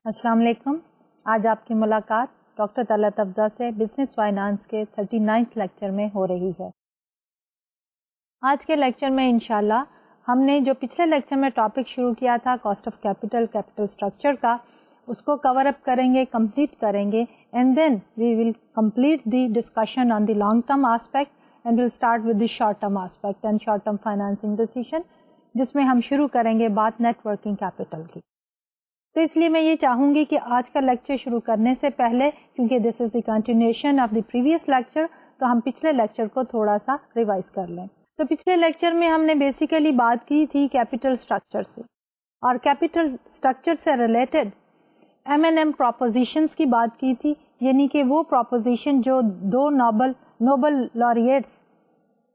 السلام علیکم. آج آپ کی ملاقات ڈاکٹر طلعت افضا سے بزنس فائنانس کے 39 لیکچر میں ہو رہی ہے. آج کے لیکچر میں انشاءاللہ ہم نے جو پچھلے لیکچر میں ٹاپک شروع کیا تھا کاسٹ آف کیپٹل اسٹرکچر کا، اس کو کور اپ کریں گے، کمپلیٹ کریں گے، and then we will complete the discussion on the long term aspect and will start with the short term aspect and short term financing decision, جس میں ہم شروع کریں گے بات نیٹ ورکنگ کیپٹل کی. تو اس لیے میں یہ چاہوں گی کہ آج کا لیکچر شروع کرنے سے پہلے، کیونکہ this is the continuation of the previous lecture, تو ہم پچھلے لیکچر کو تھوڑا سا ریوائز کر لیں. تو پچھلے لیکچر میں ہم نے بیسیکلی بات کی تھی کیپٹل اسٹرکچر سے، اور کیپٹل اسٹرکچر سے ریلیٹڈ M&M پروپوزیشنس کی بات کی تھی، یعنی کہ وہ پروپوزیشن جو دو نوبل لاریٹس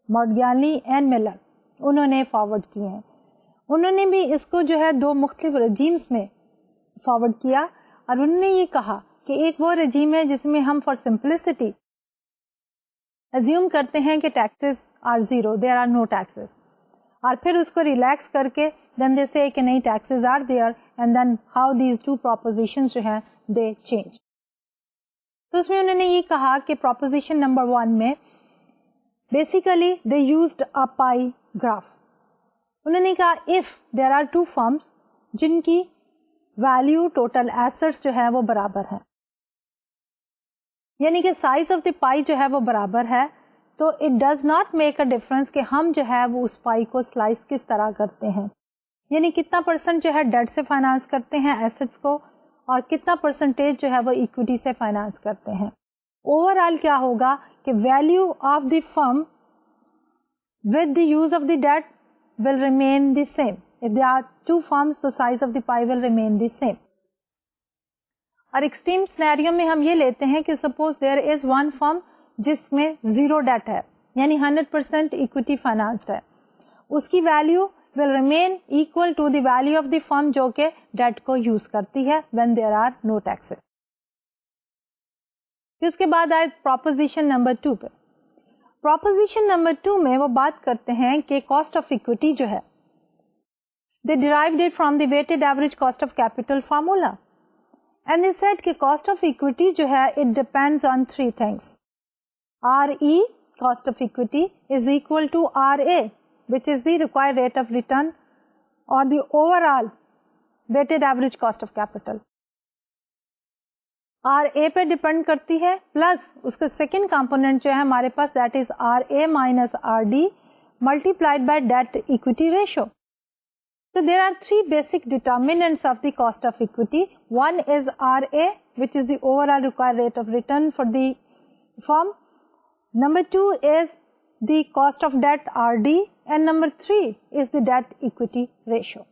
مورگانلی اینڈ ملر انہوں نے فارورڈ کیے ہیں. انہوں نے بھی اس کو جو ہے دو مختلف رجیمز میں فارورڈ کیا، اور انہوں نے یہ کہا کہ ایک وہ رجیم ہے جس میں ہم فار سمپلسٹی ازیوم کرتے ہیں کہ taxes are zero, there are no taxes, اور پھر اس کو ریلیکس کر کے دین دے سے کہ نہیں taxes are there, and then how these two propositions جو ہیں دے چینج. تو اس میں انہوں نے یہ کہا کہ پروپوزیشن نمبر 1 میں basically they used a pie graph. انہوں نے کہا if there are two firms جن کی ویلیو ٹوٹل ایسٹس جو ہے وہ برابر ہے، یعنی کہ سائز آف دی پائی جو ہے وہ برابر ہے، تو it does not make a difference کہ ہم جو ہے وہ اس پائی کو سلائس کس طرح کرتے ہیں، یعنی کتنا پرسنٹ جو ہے ڈیٹ سے فائنانس کرتے ہیں ایسٹس کو، اور کتنا پرسنٹیج جو ہے وہ ایکوٹی سے فائنانس کرتے ہیں. اوور آل کیا ہوگا کہ value of the firm with the use of the date will remain the same. If there are two firms, the size of the pie will remain the same. اور extreme scenario میں ہم یہ لیتے ہیں کہ سپوز دیر از ون فرم جس میں zero debt ہے، یعنی 100% اکویٹی فائنانسڈ ہے، اس کی value will remain equal to the value of the firm جو کہ ڈیٹ کو یوز کرتی ہے when there are no taxes. پھر اس کے بعد آئے پروپوزیشن نمبر 2 پہ. پروپوزیشن نمبر 2 میں وہ بات کرتے ہیں کہ کاسٹ آف اکویٹی جو ہے they derived it from the weighted average cost of capital formula, and they said کہ cost of equity جو ہے it depends on 3 things. RE cost of equity is equal to RA, which is the required rate of return or the overall weighted average cost of capital. RA پہ depend کرتی ہے، plus اس کا second component جو ہے ہمارے پاس that is RA minus RD multiplied by debt equity ratio. So there are 3 basic determinants of the cost of equity. One is RA, which is the overall required rate of return for the firm. Number 2 is the cost of debt RD, and number 3 is the debt equity ratio.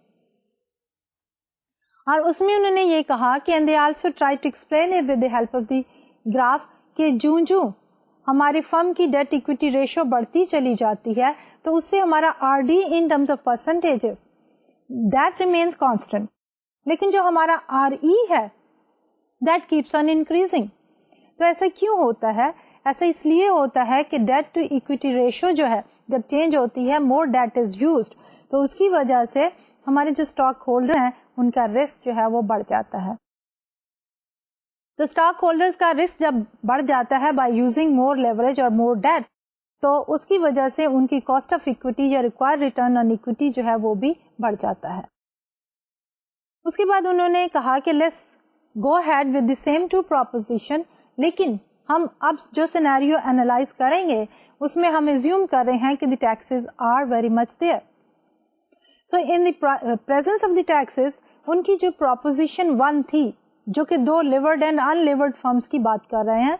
اور اس میں انہوں نے یہ کہا کہ and they also try to explain it with the help of the graph کہ جوں ہماری فرم کی ڈیٹ ایکویٹی ریشو بڑھتی چلی جاتی ہے تو اس سے ہمارا R D in terms of percentages that remains constant, لیکن جو ہمارا آر ای ہے دیٹ کیپس آن انکریزنگ. تو ایسا کیوں ہوتا ہے؟ ایسا اس لیے ہوتا ہے کہ ڈیٹ ٹو ایکویٹی ریشو جو ہے جب چینج ہوتی ہے مور ڈیٹ از یوزڈ، تو اس کی وجہ سے ہمارے جو اسٹاک ہولڈر ہیں ان کا رسک جو ہے وہ بڑھ جاتا ہے. تو اسٹاک ہولڈرز کا رسک جب بڑھ جاتا ہے بائی یوزنگ مور لیوریج اور مور ڈیٹ، تو اس کی وجہ سے ان کی کاسٹ آف اکویٹی یا ریکوائرڈ ریٹرن آن اکویٹی جو ہے وہ بھی بڑھ جاتا ہے. اس کے بعد انہوں نے کہا کہ let's go ahead with the same 2 proposition, لیکن ہم اب جو سینیریو اینالائز کریں گے اس میں ہم ایزیوم کر رہے ہیں کہ the taxes are very much there. So in the presence of the taxes ان کی جو پروپوزیشن 1 تھی جو کہ 2 لیورڈ اینڈ ان لیورڈ فرمز کی بات کر رہے ہیں،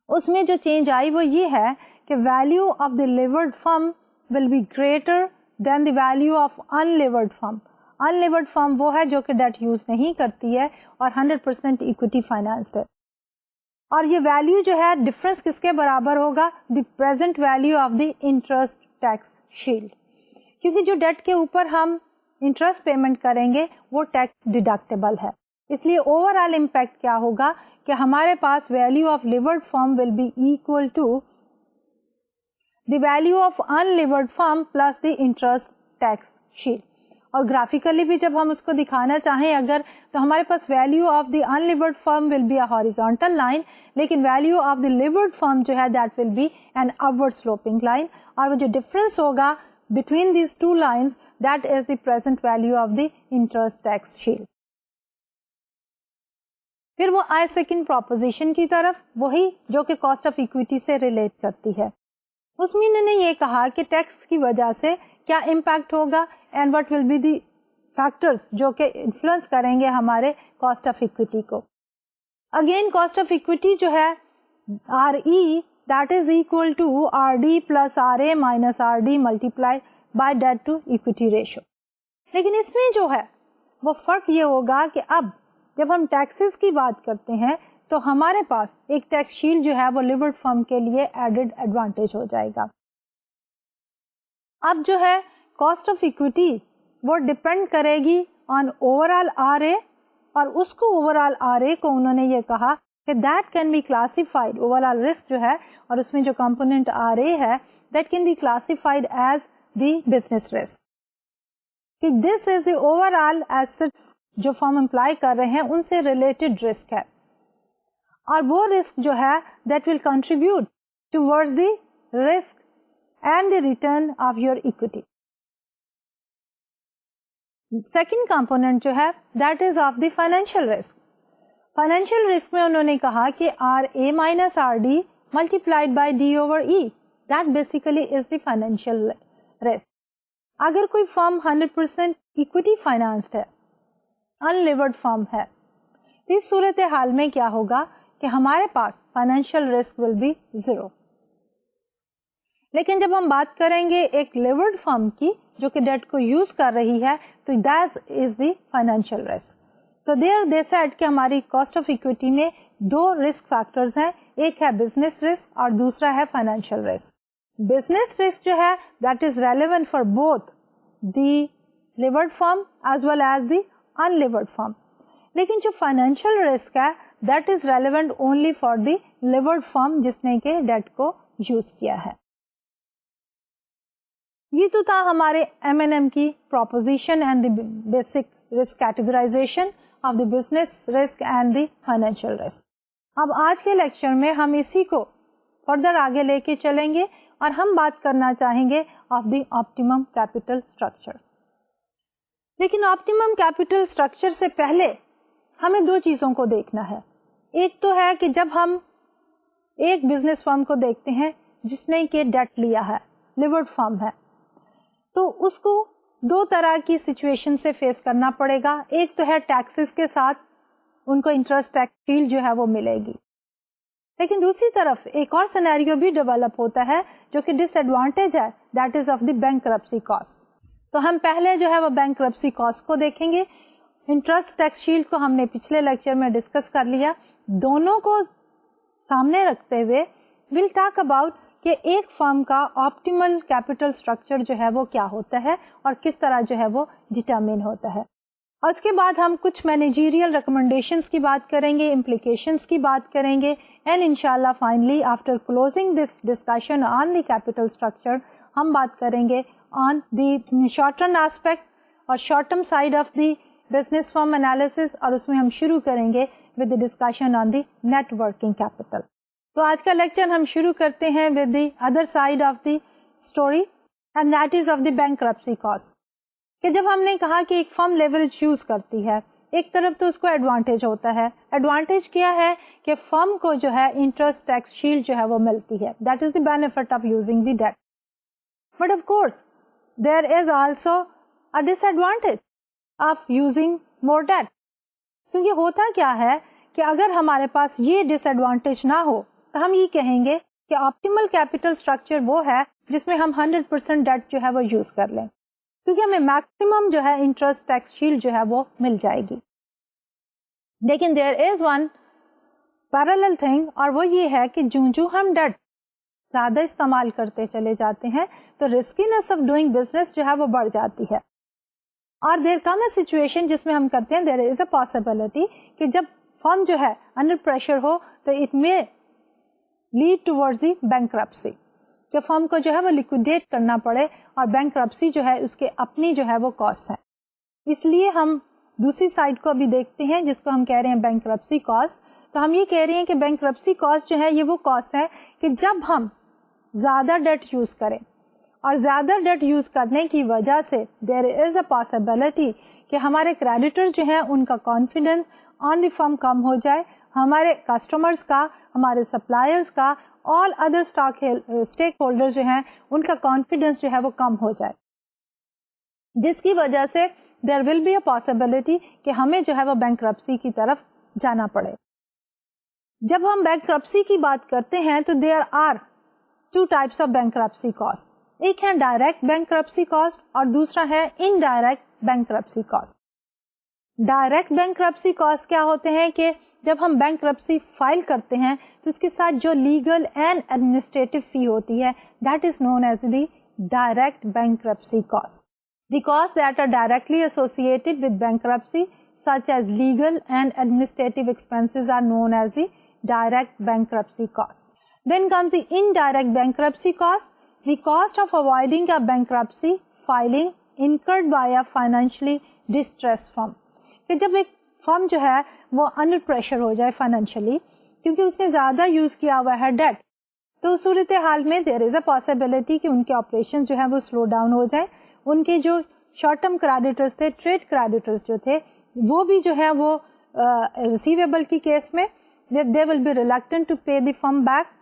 اس میں جو چینج آئی وہ یہ ہے کہ value of the levered firm will be greater than the value of unlevered firm. Unlevered firm وہ ہے جو کہ ڈیٹ یوز نہیں کرتی ہے اور 100% اکویٹی فائنانسڈ ہے. اور یہ ویلیو جو ہے ڈفرنس کس کے برابر ہوگا؟ The present value of the interest tax shield, کیونکہ جو ڈیٹ کے اوپر ہم انٹرسٹ پیمنٹ کریں گے وہ ٹیکس ڈیڈکٹیبل ہے. اس لیے اوور آل امپیکٹ کیا ہوگا کہ ہمارے پاس value of levered firm will be equal to the value of unlevered firm plus the interest tax shield. اور گرافیکلی بھی جب ہم اس کو دکھانا چاہیں اگر تو ہمارے پاس value of the unlevered firm will be a horizontal line, لیکن value of the levered firm جو ہے that will be an upward sloping line, اور وہ جو ڈفرنس ہوگا between these two lines that is the present value of the interest tax shield. پھر وہ آئے سیکنڈ پروپوزیشن کی طرف, وہی جو کہ کاسٹ آف اکویٹی سے ریلیٹ کرتی ہے. اس میں انہوں نے یہ کہا کہ ٹیکس کی وجہ سے کیا امپیکٹ ہوگا and what will be the factors جو کہ انفلوئنس کریں گے ہمارے کاسٹ آف اکویٹی کو. اگین کاسٹ آف اکویٹی جو ہے R E that is equal to R D plus R A minus R D multiply by debt to equity ratio. لیکن اس میں جو ہے وہ فرق یہ ہوگا کہ اب جب ہم ٹیکسز کی بات کرتے ہیں تو ہمارے پاس ایک ٹیکس شیلڈ جو ہے وہ لیورڈ فرم کے لیے ایڈڈ ایڈوانٹیج ہو جائے گا. اب جو ہے کاسٹ آف اکویٹی وہ ڈپینڈ کرے گی آن اوور آل آر اے, اور اس کو اوور آل آر اے کو انہوں نے یہ کہا کہ that can be classified, overall risk جو ہے اور اس میں جو کمپوننٹ آر اے ہے that can be classified as the business risk. کہ this is the over all assets جو فرم امپلائی کر رہے ہیں ان سے ریلیٹڈ رسک ہے, اور وہ رسک جو ہے that will contribute towards the risk and the return of your equity. Second component جو ہے that is of the financial risk. Financial risk میں انہوں نے کہا کہ R A minus R D multiplied by D over E that basically is the financial risk. اگر کوئی فرم 100% equity financed ہے, ان لیورڈ فرم ہے, اس صورت حال میں کیا ہوگا کہ ہمارے پاس financial risk will be zero. لیکن جب ہم بات کریں گے ایک لیورڈ فرم کی جو کہ ڈیٹ کو یوز کر رہی ہے تو that is the financial risk. تو دیر دے سیڈ کہ ہماری کاسٹ آف اکویٹی میں دو رسک فیکٹرز ہیں, ایک ہے بزنس رسک اور دوسرا ہے فائنینشیل رسک. بزنس رسک جو ہے that is relevant for both the levered firm as well as the unlevered firm, لیکن جو فائنینشیل رسک ہے that is relevant only for the levered firm جس نے کہ ڈیٹ کو یوز کیا ہے. یہ تو تھا ہمارے M&M کی proposition and the basic risk categorization of the business risk and the financial risk. اب آج کے لیکچر میں ہم اسی کو فردر آگے لے کے چلیں گے اور ہم بات کرنا چاہیں گے of the optimum capital structure. لیکن آپٹیمم کیپٹل اسٹرکچر سے پہلے ہمیں دو چیزوں کو دیکھنا ہے. ایک تو ہے کہ جب ہم ایک بزنس فرم کو دیکھتے ہیں جس نے کہ ڈیٹ لیا ہے, لیورڈ فرم ہے, تو اس کو دو طرح کی سچویشن سے فیس کرنا پڑے گا. ایک تو ہے ٹیکسز کے ساتھ ان کو انٹرسٹ ٹیکس شیلڈ جو ہے وہ ملے گی, لیکن دوسری طرف ایک اور سینیریو بھی ڈیولپ ہوتا ہے جو کہ ڈس ایڈوانٹیج ہے, that is of the bankruptcy cost. تو ہم پہلے جو ہے وہ بینکرپسی کاسٹ کو دیکھیں گے. انٹرسٹ ٹیکس شیلڈ کو ہم نے پچھلے لیکچر میں ڈسکس کر لیا. دونوں کو سامنے رکھتے ہوئے ویل ٹاک اباؤٹ کہ ایک فرم کا آپٹیمل کیپٹل اسٹرکچر جو ہے وہ کیا ہوتا ہے اور کس طرح جو ہے وہ ڈٹرمن ہوتا ہے. اور اس کے بعد ہم کچھ مینیجیریل ریکمنڈیشنز کی بات کریں گے, امپلیکیشنز کی بات کریں گے, اینڈ انشاءاللہ finally after closing this discussion on the capital structure ہم بات کریں گے on the short term aspect اور short term side of the business firm analysis, اور اس میں ہم شروع کریں گے with the discussion on the net working capital. تو آج کا لیکچر ہم شروع کرتے ہیں with the other side of the story and that is of the bankruptcy cost. کہ جب ہم نے کہا کہ ایک فرم لیوریج یوز کرتی ہے, ایک طرف تو اس کو ایڈوانٹیج ہوتا ہے. ایڈوانٹیج کیا ہے کہ فرم کو جو ہے انٹرسٹ ٹیکس شیلڈ جو ہے وہ ملتی ہے, that is the benefit of using the debt. But of course there is also a disadvantage of using more debt. کیونکہ ہوتا کیا ہے کہ اگر ہمارے پاس یہ ڈس ایڈوانٹیج نہ ہو تو ہم یہ کہیں گے کہ آپٹیمل کیپٹل اسٹرکچر وہ ہے جس میں ہم 100% ڈیٹ جو ہے وہ یوز کر لیں, کیونکہ ہمیں میکسیمم جو ہے انٹرسٹ ٹیکس شیلڈ جو ہے وہ مل جائے گی. لیکن دیر از ون پیرالل تھنگ, اور وہ یہ ہے کہ جو ہم ڈیٹ زیادہ استعمال کرتے چلے جاتے ہیں تو رسکینس آف ڈوئنگ بزنس جو ہے وہ بڑھ جاتی ہے. اور دیر کم اے سچویشن جس میں ہم کرتے ہیں, دیر از اے پاسبلٹی کہ جب فرم جو ہے انڈر پریشر ہو تو اٹ میں لیڈ ٹوورڈز دی بینکرپسی, کہ فرم کو جو ہے وہ لیکویڈیٹ کرنا پڑے, اور بینکرپسی جو ہے اس کے اپنی جو ہے وہ کاسٹ ہے. اس لیے ہم دوسری سائڈ کو ابھی دیکھتے ہیں جس کو ہم کہہ رہے ہیں بینکرپسی کاسٹ. تو ہم یہ کہہ رہے ہیں کہ بینکرپسی کاسٹ جو ہے یہ وہ کاسٹ ہے کہ جب ہم زیادہ ڈیٹ یوز کریں اور زیادہ ڈیٹ یوز کرنے کی وجہ سے دیر از اے پاسبلٹی کہ ہمارے کریڈیٹر جو ہیں ان کا کانفیڈینس آن دی فرم کم ہو جائے, ہمارے کسٹمرز کا, ہمارے سپلائرز کا, آل ادر اسٹیک ہولڈر جو ہیں ان کا کانفیڈینس جو ہے وہ کم ہو جائے, جس کی وجہ سے دیر ول بی اے پاسبلٹی کہ ہمیں جو ہے وہ بینکرپسی کی طرف جانا پڑے. جب ہم بینکرپسی کی بات کرتے ہیں تو there are two types of bankruptcy cost. ایک ہے ڈائریکٹ بینکرپسی کاسٹ اور دوسرا ہے indirect bankruptcy cost. Direct bankruptcy cost کیا ہوتے ہیں کہ جب ہم بینکرپسی فائل کرتے ہیں تو اس کے ساتھ جو لیگل اینڈ ایڈمنسٹریٹو فی ہوتی ہے that is known as the direct bankruptcy cost. The costs that are directly associated with bankruptcy, such as legal and administrative expenses, are known as the direct bankruptcy cost. Then comes the indirect bankruptcy cost, the cost of avoiding a bankruptcy filing incurred by a financially distressed firm. کہ جب ایک firm جو ہے وہ under pressure ہو جائے financially کیونکہ اس نے زیادہ یوز کیا ہوا ہے ڈیٹ, تو اس صورت حال میں دیر از اے پاسبلٹی کہ ان کے آپریشن جو ہے وہ سلو ڈاؤن ہو جائے. ان کے جو شارٹ ٹرم کریڈیٹرز تھے, ٹریڈ کریڈیٹرز جو تھے, وہ بھی جو ہے وہ ریسیویبل کی کیس میں they will be reluctant to pay the firm back.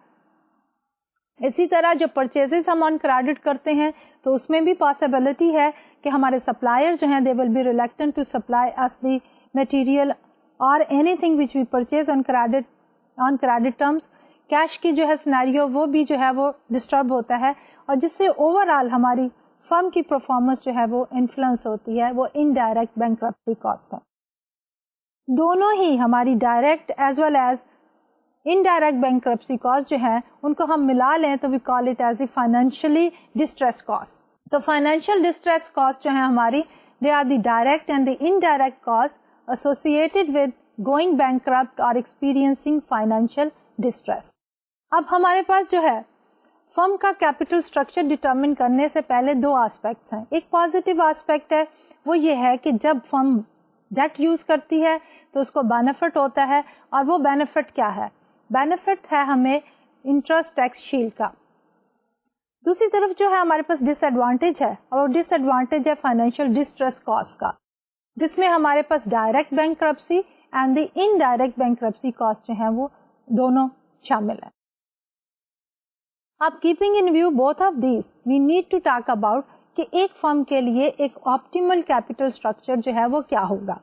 اسی طرح جو پرچیزز ہم آن کریڈٹ کرتے ہیں تو اس میں بھی پاسبلٹی ہے کہ ہمارے سپلائر جو ہیں they will be reluctant to supply us the material اور anything which we purchase on credit terms. Cash کی جو ہے سینیریو وہ بھی جو ہے وہ ڈسٹرب ہوتا ہے اور جس سے اوور آل ہماری فرم کی پرفارمنس جو ہے وہ انفلوئنس ہوتی ہے, وہ انڈائریکٹ بینکرپسی کاسٹ ہے. دونوں ہی ہماری direct as well as indirect bankruptcy cost جو ہے ان کو ہم ملا لیں تو we call it as the financially distress cost. تو فائنینشیل ڈسٹریس کاسٹ جو ہے ہماری they are the direct and the indirect cost associated with going bankrupt اور ایکسپیرینسنگ فائنینشیل ڈسٹریس. اب ہمارے پاس جو ہے فرم کا کیپٹل اسٹرکچر ڈٹرمن کرنے سے پہلے دو آسپیکٹس ہیں. ایک پازیٹیو آسپیکٹ ہے وہ یہ ہے کہ جب فرم ڈیٹ یوز کرتی ہے تو اس کو بینیفٹ ہوتا ہے, اور وہ بینیفٹ کیا ہے؟ بینیفٹ ہے ہمیں انٹرسٹ ٹیکس شیلڈ کا. دوسری طرف جو ہے ہمارے پاس ڈس ایڈوانٹیج ہے, اور وہ ڈس ایڈوانٹیج ہے فائنینشیل ڈسٹریس کاسٹ کا, جس میں ہمارے پاس direct bankruptcy and the indirect bankruptcy cost جو ہے وہ دونوں شامل ہیں. اب keeping in view both of these we need to talk about کہ ایک فرم کے لیے ایک آپٹیمل کیپٹل اسٹرکچر جو ہے وہ کیا ہوگا.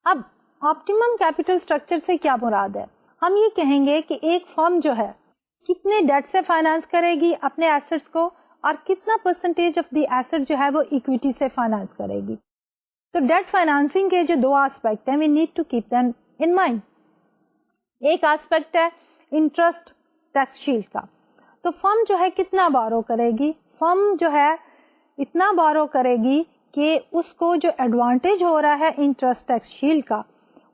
اب آپٹیمم کیپٹل اسٹرکچر سے کیا مراد ہے؟ ہم یہ کہیں گے کہ ایک فرم جو ہے کتنے ڈیٹ سے فائنانس کرے گی اپنے ایسٹس کو, اور کتنا پرسنٹیج آف دی ایسٹ جو ہے وہ اکویٹی سے فائنانس کرے گی. تو ڈیٹ فائنانسنگ کے جو دو آسپیکٹ ہیں we need to keep them in mind. ایک آسپیکٹ ہے انٹرسٹ ٹیکس شیلڈ کا. تو فرم جو ہے کتنا بارو کرے گی؟ فرم جو ہے اتنا بارو کرے گی کہ اس کو جو ایڈوانٹیج ہو رہا ہے انٹرسٹ ٹیکس شیلڈ کا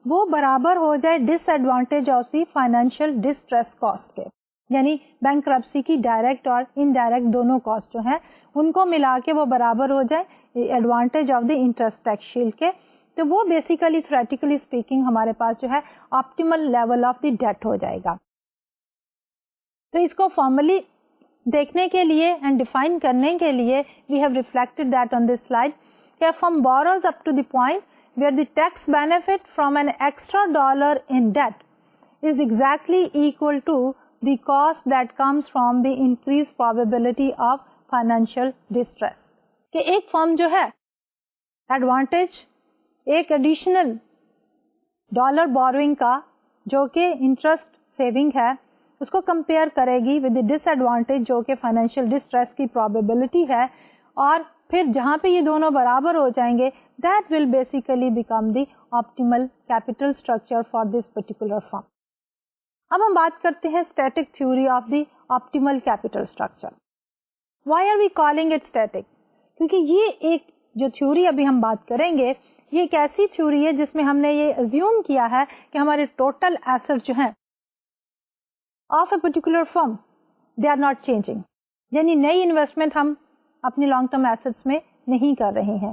وہ برابر ہو جائے disadvantage of the financial distress cost کے. یعنی بینکرپسی کی ڈائریکٹ اور انڈائریکٹ دونوں کاسٹ جو ہیں ان کو ملا کے وہ برابر ہو جائے advantage of the interest tax shield کے. تو وہ بیسیکلی تھیوریٹیکلی اسپیکنگ ہمارے پاس جو ہے optimal level of the debt ہو جائے گا. تو اس کو فارملی دیکھنے کے لیے اینڈ ڈیفائن کرنے کے لیے we have reflected that on this slide کہ firm borrows up to the point where the tax benefit from an extra dollar in debt is exactly equal to the cost that comes from the increase probability of financial distress. کہ ایک firm جو ہے advantage ایک additional dollar borrowing کا جو کہ interest saving ہے اس کو کمپیئر کرے گی ود ڈس ایڈوانٹیج جو کہ فائنینشیل ڈسٹریس کی پروبیبلٹی ہے, اور پھر جہاں پہ یہ دونوں برابر ہو جائیں گے that will basically become the optimal capital structure for this particular firm. اب ہم بات کرتے ہیں static theory of the optimal capital structure. Why are we calling it static? کیونکہ یہ ایک جو تھیوری ابھی ہم بات کریں گے یہ ایک ایسی تھیوری ہے جس میں ہم نے یہ ازیوم کیا ہے کہ ہمارے ٹوٹل ایسٹ جو ہیں of a particular firm they are not changing. یعنی نئی انویسٹمنٹ ہم اپنی لانگ ٹرم ایسٹس میں نہیں کر رہے ہیں,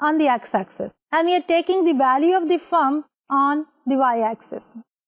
on the x-axis and we are taking the value of the firm on the y-axis.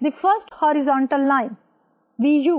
the first horizontal line VU,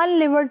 unlevered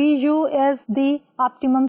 VU is the optimum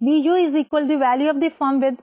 VU is equal the value of the firm with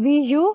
VU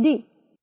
D.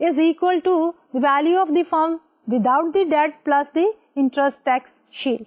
is equal to the value of the firm without the debt plus the interest tax shield.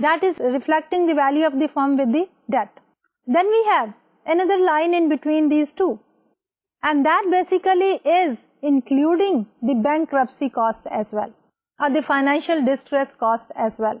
that is reflecting the value of the firm with the debt. Then we have another line in between these two, and that basically is including the bankruptcy cost as well or the financial distress cost as well.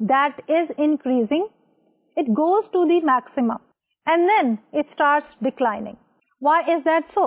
that is increasing, it goes to the maximum and then it starts declining. Why is that so?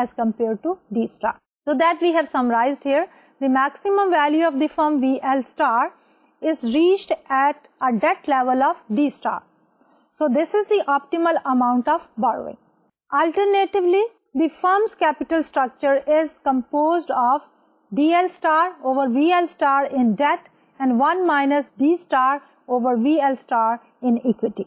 as compared to D star. So that we have summarized here, the maximum value of the firm VL star is reached at a debt level of D star. So this is the optimal amount of borrowing. Alternatively, the firm's capital structure is composed of DL star over VL star in debt and 1 minus D star over VL star in equity.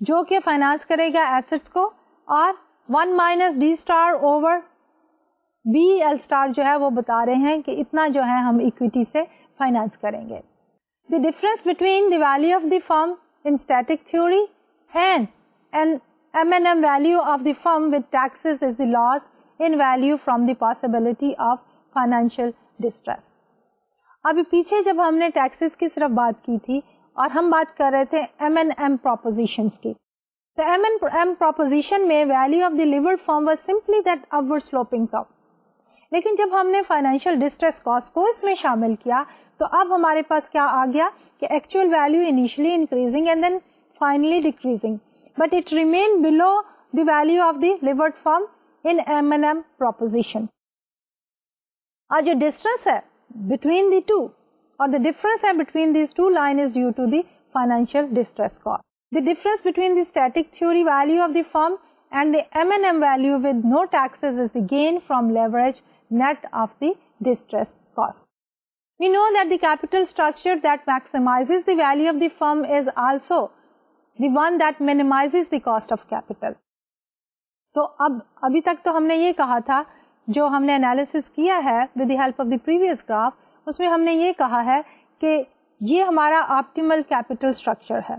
جو کہ finance کرے گا assets کو, اور 1 minus D star over B L star جو ہے وہ بتا رہے ہیں کہ اتنا جو ہے ہم اکویٹی سے فائنانس کریں گے. The difference between the value of the firm in static theory and an M&M value of the firm with taxes is the loss in value from the possibility of financial distress. ابھی پیچھے جب ہم نے taxes کی صرف بات کی تھی اور ہم بات کر رہے تھے M&M propositions کی, تو M&M proposition میں value of the levered firm was simply that upward sloping curve. لیکن جب ہم نے فائنینشیل ڈسٹریس کاسٹ کو اس میں شامل کیا تو اب ہمارے پاس کیا آ گیا کہ actual value initially increasing and then finally decreasing, but it remain below the value of the levered firm in M&M proposition. اور جو ڈسٹینس ہے بٹوین دی ٹو, اور the difference between these two lines is due to the financial distress cost. The difference between the static theory value of the firm and the M&M value with no taxes is the gain from leverage net of the distress cost. We know that the capital structure that maximizes the value of the firm is also the one that minimizes the cost of capital. تو ابھی تک تو ہم نے یہ کہا تھا, جو ہم نے انالیسس کیا ہے with the help of the previous graph, اس میں ہم نے یہ کہا ہے کہ یہ ہمارا آپٹیمل کیپٹل اسٹرکچر ہے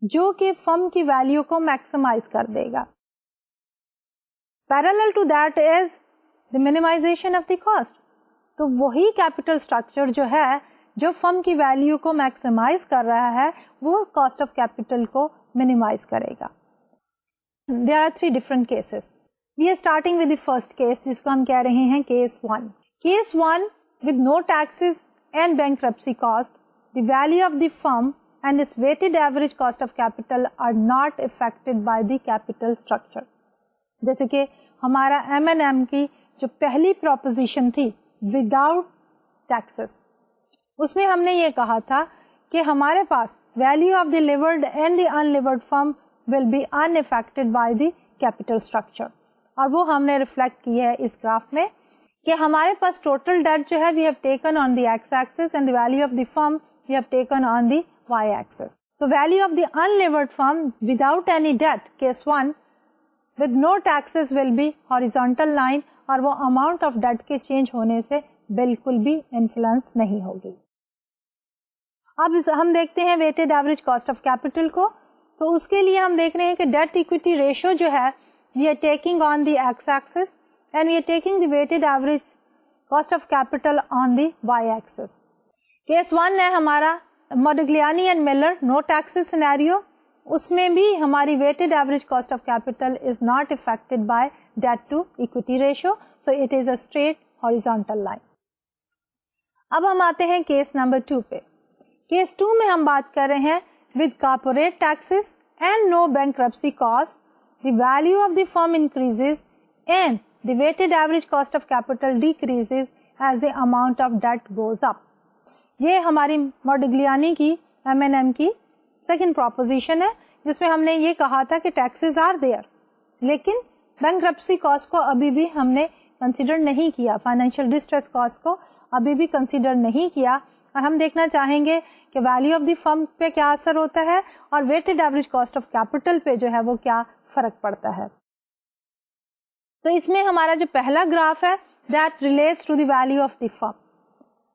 جو کہ فرم کی ویلیو کو میکسیمائز کر دے گا. Parallel to that is the minimisation of the cost. تو وہی کیپٹل اسٹرکچر جو ہے جو فرم کی ویلیو کو میکسیمائز کر رہا ہے وہ کاسٹ آف کیپٹل کو منیمائز کرے گا. There are 3 different cases. We are starting with the first case جس کو ہم کہہ رہے ہیں case 1. Case 1 with no taxes and bankruptcy cost, the value of the firm and its weighted average cost of capital are not affected by the capital structure. جیسے کہ ہمارا M&M کی جو پہلی proposition تھی without taxes, اس میں ہم نے یہ کہا تھا کہ ہمارے پاس value of the levered and the unlevered firm will be unaffected by the capital structure. اور وہ ہم نے ریفلیکٹ کی ہے اس گراف میں کہ ہمارے پاس ٹوٹل ڈیٹ جو ہے we have taken on the x axis and the value of the firm we have taken on the y axis. So value of the unlevered firm without any debt, case 1, with no taxes will be horizontal line, اور وہ amount of debt کے change ہونے سے بالکل بھی influence نہیں ہوگی. اب ہم دیکھتے ہیں weighted average cost of capital کو. تو اس کے لیے ہم دیکھ رہے ہیں کہ ڈیٹ ایکویٹی ریشو جو ہے we are taking on the x axis and we are taking the weighted average cost of capital on the y axis. Case 1 ہے ہمارا Modigliani and Miller no taxes scenario. اس میں بھی ہماری weighted average cost of capital is not affected by debt to equity ratio, so it is a straight horizontal line. اب ہم آتے ہیں case number 2 پہ. کیس 2 میں ہم بات کر رہے ہیں with corporate taxes and no bankruptcy cost, the value of the firm increases and the weighted average cost of capital decreases as the amount of debt goes up. یہ ہماری Modigliani کی M&M کی سیکنڈ پروپوزیشن ہے جس میں ہم نے یہ کہا تھا کہ ٹیکسز آر دیئر, لیکن بینکرپسی کاسٹ کو ابھی بھی ہم نے کنسیڈر نہیں کیا, فائنینشیل ڈسٹریس کاسٹ کو ابھی بھی کنسیڈر نہیں کیا, اور ہم دیکھنا چاہیں گے کہ ویلیو آف دی فرم پہ کیا اثر ہوتا ہے اور weighted average cost of capital پہ جو ہے وہ کیا فرق پڑتا ہے. تو اس میں ہمارا جو پہلا گراف ہے that relates to the value of the firm.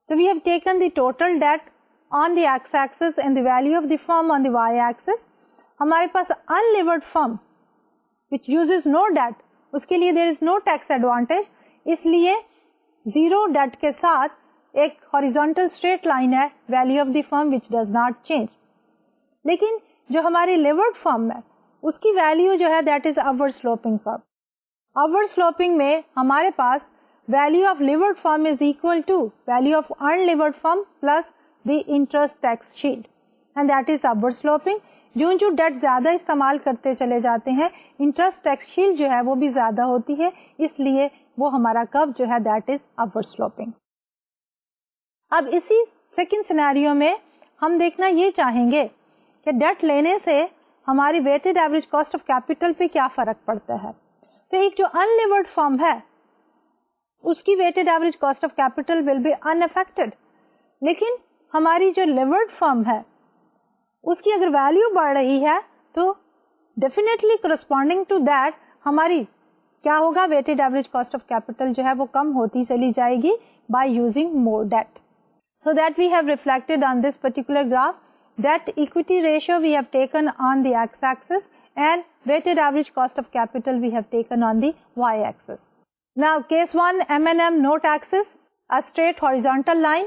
تو we have taken the total debt on the X axis and the value of the firm on the Y axis. ہمارے پاس unlevered firm which uses no debt, اس کے لیے دیر از نو tax advantage, اس لیے zero debt کے ساتھ ایک ہاریزونٹل اسٹریٹ لائن ہے value of the firm which does not change. لیکن جو ہماری لیورڈ فرم ہے اس کی ویلیو جو ہے that is upward sloping curve. Upward sloping میں ہمارے پاس value of levered firm is equal to value of unlevered firm plus the interest tax shield, and that is upward sloping. جو ڈیٹ زیادہ استعمال کرتے چلے جاتے ہیں انٹرسٹ ٹیکس شیلڈ جو ہے وہ بھی زیادہ ہوتی ہے, اس لیے وہ ہمارا کرو جو ہے دیٹ از اپورڈ سلوپنگ. اب اسی سیکنڈ سینیریو میں ہم دیکھنا یہ چاہیں گے کہ ڈیٹ لینے سے ہماری weighted average cost of capital پہ کیا فرق پڑتا ہے. تو ایک جو ان لیورڈ فرم ہے اس کی weighted average cost of capital will be unaffected, لیکن ہماری جو لیورڈ فرم ہے اس کی اگر ویلیو بڑھ رہی ہے تو ڈیفینیٹلی کرسپونڈنگ ٹو دیٹ ہماری کیا ہوگا, weighted average cost of capital جو ہے وہ کم ہوتی چلی جائے گی by using more debt. So that we have reflected on this particular graph. Debt equity ratio we have taken on the x-axis and weighted average cost of capital we have taken on the y-axis. Now case 1 M&M no taxes, a straight horizontal line,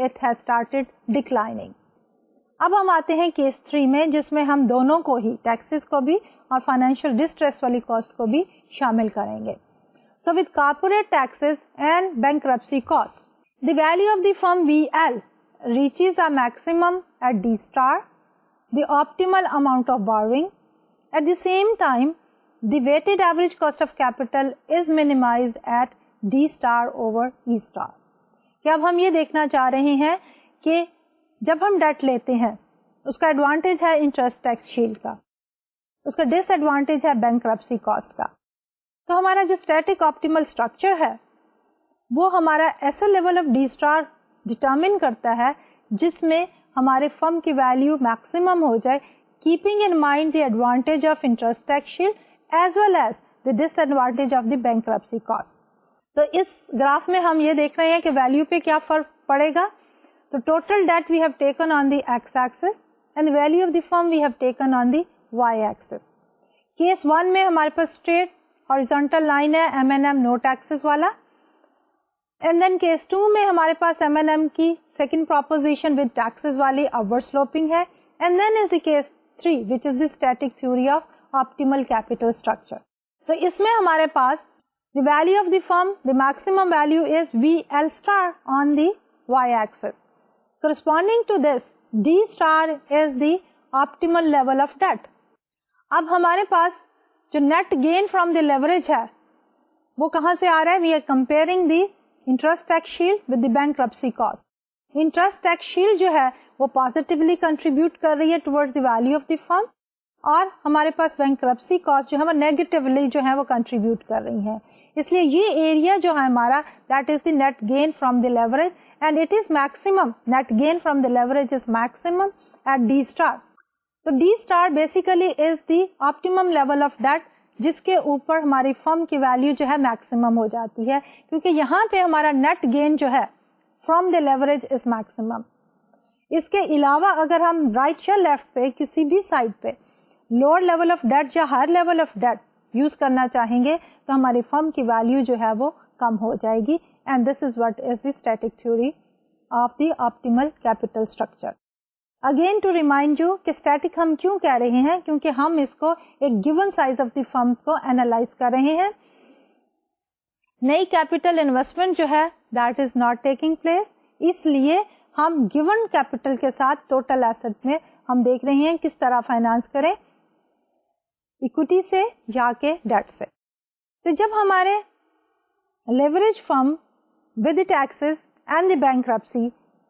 it has started declining. اب ہم آتے ہیں case 3 میں جس میں ہم دونوں کو ہی taxes کو بھی اور financial distress والی cost کو بھی شامل کریں گے. So with corporate taxes and bankruptcy costs, the value of the firm VL reaches a maximum at D star, the optimal amount of borrowing. At the same time, the weighted average cost of capital is minimized at D star over E star. کہ اب ہم یہ دیکھنا چاہ رہے ہیں کہ جب ہم ڈیٹ لیتے ہیں اس کا ایڈوانٹیج ہے انٹرسٹ ٹیکس شیلڈ کا, اس کا ڈس ایڈوانٹیج ہے بینکرپسی کاسٹ کا. تو ہمارا جو اسٹیٹک آپٹیمل اسٹرکچر ہے وہ ہمارا ایسا level of D star determine کرتا ہے جس میں ہمارے فرم کی ویلیو میکسیمم ہو جائے, keeping in mind the advantage of interest tax shield as well as the disadvantage of the bankruptcy cost. تو اس گراف میں ہم یہ دیکھ رہے ہیں کہ ویلیو پہ کیا فرق پڑے گا. تو total debt we have taken on the X axis and the value of the firm we have taken on the Y axis. Case 1 میں ہمارے پاس اسٹریٹ ہاریزونٹل لائن ہے M&M نو ٹیکسز والا, اینڈ دین کیس 2 میں ہمارے پاس M&M کی second proposition with taxes والی اپورڈ سلوپنگ ہے, and then is the case 3 which is the static theory of optimal capital structure. تو اس میں ہمارے پاس the value of the firm, the maximum value is VL star on the y axis. Corresponding to this, D star is the optimal level of debt. اب ہمارے پاس جو net gain from the leverage ہے وہ کہاں سے آ رہا ہے, we are comparing the interest tax shield with the bankruptcy cost. Interest tax shield جو ہے وہ پازیٹیولی کنٹریبیوٹ کر رہی ہے towards the value of the firm, اور ہمارے پاس بینکرپسی کاسٹ جو ہے وہ نیگیٹیولی جو ہے وہ کنٹریبیوٹ کر رہی ہیں. اس لیے یہ ایریا جو ہے ہمارا that is the net gain from the leverage and it is maximum, net gain from the leverage is maximum at D star. تو D star basically is the optimum level of debt جس کے اوپر ہماری فرم کی value جو ہے maximum ہو جاتی ہے, کیونکہ یہاں پہ ہمارا نیٹ گین جو ہے from the leverage is maximum. اس کے علاوہ اگر ہم رائٹ یا لیفٹ پہ کسی بھی سائڈ پہ لوور لیول آف ڈیٹ یا higher level of debt use کرنا چاہیں گے تو ہماری فرم کی ویلیو جو ہے وہ کم ہو جائے گی, and this is what is the static theory of the optimal capital structure. Again to remind you کہ اسٹیٹک ہم کیوں کہہ رہے ہیں, کیونکہ ہم اس کو ایک گیون سائز آف دی فرم کو اینالائز کر رہے ہیں. نئی کیپیٹل انویسٹمنٹ جو ہے that is not taking place, اس لیے ہم گیون کیپیٹل کے ساتھ ٹوٹل ایسٹ میں ہم دیکھ رہے ہیں کس طرح فائنانس کریں, اکوٹی سے یا کہ ڈیٹ سے. تو جب ہمارے leverage firm with taxes and the bankruptcy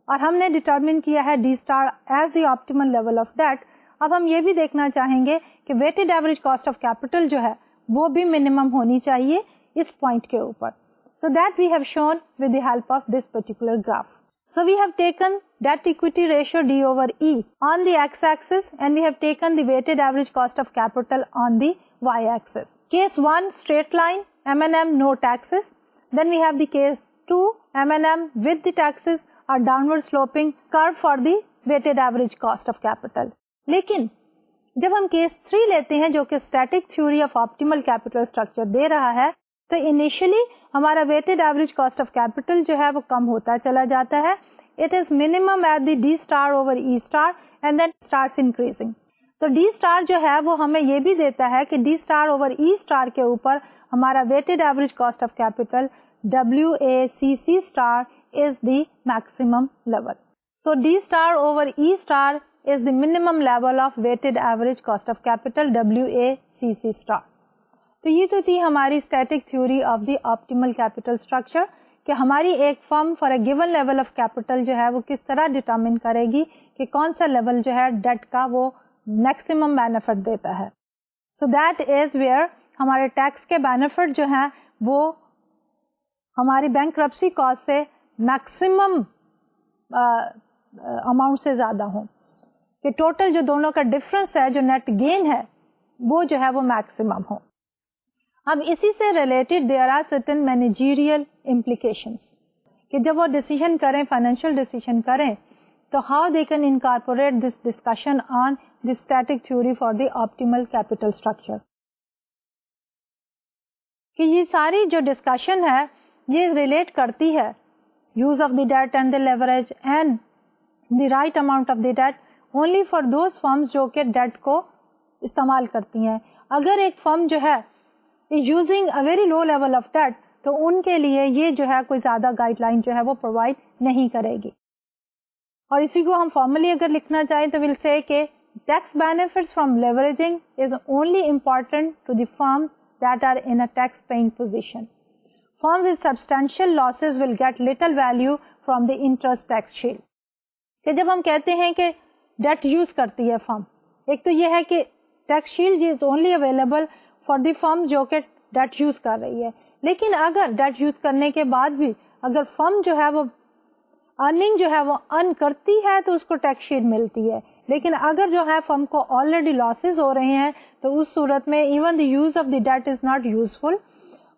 اور ہم نے ڈٹرمن کیا ہے D star as the optimal level of debt, اب ہم یہ بھی دیکھنا چاہیں گے کہ weighted average cost of capital جو ہے وہ بھی منیمم ہونی چاہیے اس پوائنٹ کے اوپر. So that we have shown with the help of this particular graph. So we have taken debt equity ratio D over E on the x-axis and we have taken the weighted average cost of capital on the y-axis. Case 1 straight line, M&M no taxes. Then we have the case 2 M&M with the taxes or downward sloping curve for the weighted average cost of capital. لیکن جب ہم case 3 لیتے ہیں جو کہ static theory of optimal capital structure دے رہا ہے, تو انیشلی ہمارا weighted average cost of capital جو ہے وہ کم ہوتا چلا جاتا ہے. It is minimum at the D star over E star and then starts increasing. تو ڈی اسٹار جو ہے وہ ہمیں یہ بھی دیتا ہے کہ D star over E star کے اوپر ہمارا weighted average cost of capital WACC star is the maximum level. So D star over E star is the minimum level of weighted average cost of capital WACC star. تو یہ تو تھی ہماری static theory of the optimal capital structure کہ ہماری ایک firm for a given level of capital جو ہے وہ کس طرح ڈٹرمن کرے گی کہ کون سا لیول جو ہے ڈیٹ کا وہ میکسیمم بینیفٹ دیتا ہے. سو دیٹ از ویئر ہمارے ٹیکس کے بینیفٹ جو ہیں وہ ہماری بینکرپسی کاسٹ سے میکسیمم اماؤنٹ سے زیادہ ہوں, کہ ٹوٹل جو دونوں کا ڈفرنس ہے, جو نیٹ گین ہے, وہ جو ہے وہ میکسیمم ہو. اب اسی سے related there are certain managerial implications, کہ جب وہ ڈیسیژن کریں, فائنینشیل ڈیسیژن کریں, تو how they can incorporate this discussion on the static theory for the optimal capital structure. کہ یہ ساری جو ڈسکشن ہے یہ ریلیٹ کرتی ہے use of the debt and the leverage and the right amount of the debt only for those firms جو کہ ڈیٹ کو استعمال کرتی ہیں. اگر ایک فرم جو ہے using a very low level of debt, تو ان کے لیے یہ جو ہے کوئی زیادہ گائیڈ لائن جو ہے وہ پرووائڈ نہیں کرے گی. اور اسی کو ہم فارملی اگر لکھنا چاہیں تو ول سے کہ tax benefits from leveraging is only important to the firm that are in a tax paying position. Firm with substantial losses will get little value from the interest tax shield. کہ جب ہم کہتے ہیں کہ debt use کرتی ہے فرم, ایک تو یہ ہے کہ tax shield is only available for the firm جو کہ ڈیٹ یوز کر رہی ہے, لیکن اگر ڈیٹ یوز کرنے کے بعد بھی اگر فرم جو ہے وہ ارننگ جو ہے وہ ارن کرتی ہے تو اس کو ٹیکس شیلڈ ملتی ہے, لیکن اگر جو ہے فرم کو آلریڈی لاسز ہو رہے ہیں تو اس صورت میں even the use of the date is not useful,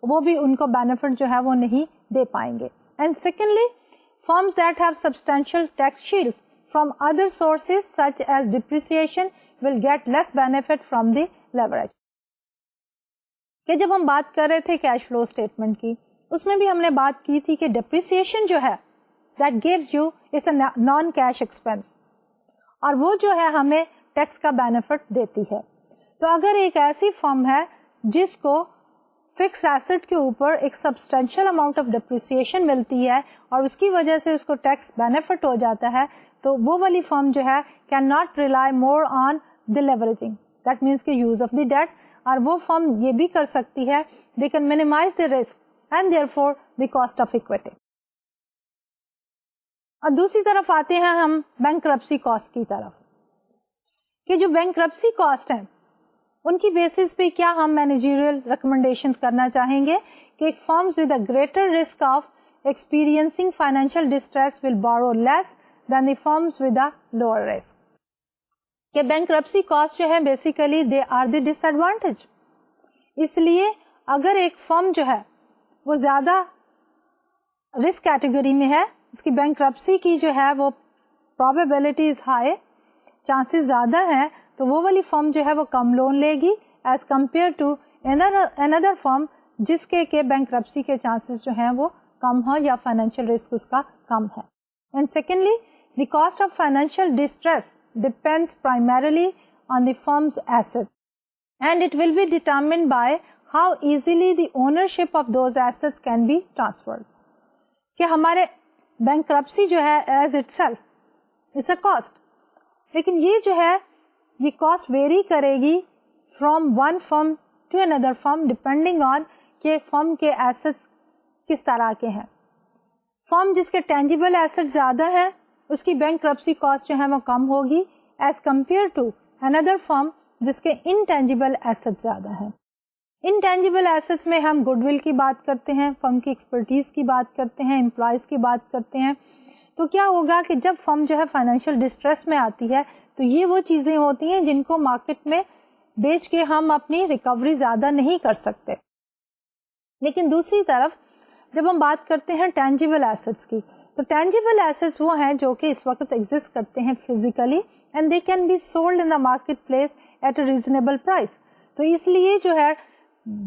وہ بھی ان کو بینیفٹ جو ہے وہ نہیں دے پائیں گے. And secondly firms that have substantial tax shields from other sources such as depreciation will get less benefit from the leverage. کہ جب ہم بات کر رہے تھے کیش فلو اسٹیٹمنٹ کی, اس میں بھی ہم نے بات کی تھی کہ ڈپریسیشن جو ہے that gives you is a non cash expense, اور وہ جو ہے ہمیں ٹیکس کا بینیفٹ دیتی ہے. تو اگر ایک ایسی فرم ہے جس کو فکس ایسٹ کے اوپر ایک سبسٹینشیل اماؤنٹ آف ڈپریسیشن ملتی ہے اور اس کی وجہ سے اس کو ٹیکس بینیفٹ ہو جاتا ہے, تو وہ والی فرم جو ہے can not rely more on the leveraging, that means کہ یوز آف دی ڈیٹ, اور وہ فرم یہ بھی کر سکتی ہے they can minimize the risk and therefore the cost of equity. اور دوسری طرف آتے ہیں ہم بینکرپسی کاسٹ کی طرف, کہ جو بینکرپسی کاسٹ ہیں ان کی بیسس پہ کیا ہم مینیجریل ریکمنڈیشنز کرنا چاہیں گے کہ firms with a greater risk of experiencing financial distress will borrow less than the firms with a lower risk. کہ بینکرپسی کاسٹ جو ہے basically they are the disadvantage, اس لیے اگر ایک فرم جو ہے وہ زیادہ رسک کیٹیگری میں ہے, اس کی بینکرپسی کی جو ہے وہ پرابیبلٹیز ہائی, چانسز زیادہ ہیں, تو وہ والی فرم جو ہے وہ کم لون لے گی as compare to another firm جس کے بینکرپسی کے چانسز جو ہیں وہ کم ہوں یا فائنینشیل رسک اس کا کم ہے. And secondly the cost of financial distress depends primarily on the firm's asset and it will be determined by how easily the ownership of those assets can be transferred. کہ ہمارے bankruptcy جو ہے as itself is a cost, لیکن یہ جو ہے یہ cost vary کرے گی from one firm to another firm depending on کہ فرم کے ایسٹس کس طرح کے ہیں. فرم جس کے ٹینجیبل ایسٹ زیادہ ہے اس کی بینکرپسی کاسٹ جو ہے وہ کم ہوگی as compare to another firm جس کے انٹینجیبل ایسٹ زیادہ ہیں. انٹینجیبل ایسٹس میں ہم گڈ ول کی بات کرتے ہیں, فرم کی ایکسپرٹیز کی بات کرتے ہیں, امپلائیز کی بات کرتے ہیں. تو کیا ہوگا کہ جب فرم جو ہے فائنینشیل ڈسٹریس میں آتی ہے تو یہ وہ چیزیں ہوتی ہیں جن کو مارکیٹ میں بیچ کے ہم اپنی ریکوری زیادہ نہیں کر سکتے. لیکن دوسری طرف جب ہم بات کرتے ہیں ٹینجیبل ایسٹس کی, تو ٹینجیبل ایسٹس وہ ہیں جو کہ اس وقت ایگزسٹ کرتے ہیں physically and they can be sold in the market place at a reasonable price. تو اس لیے جو ہے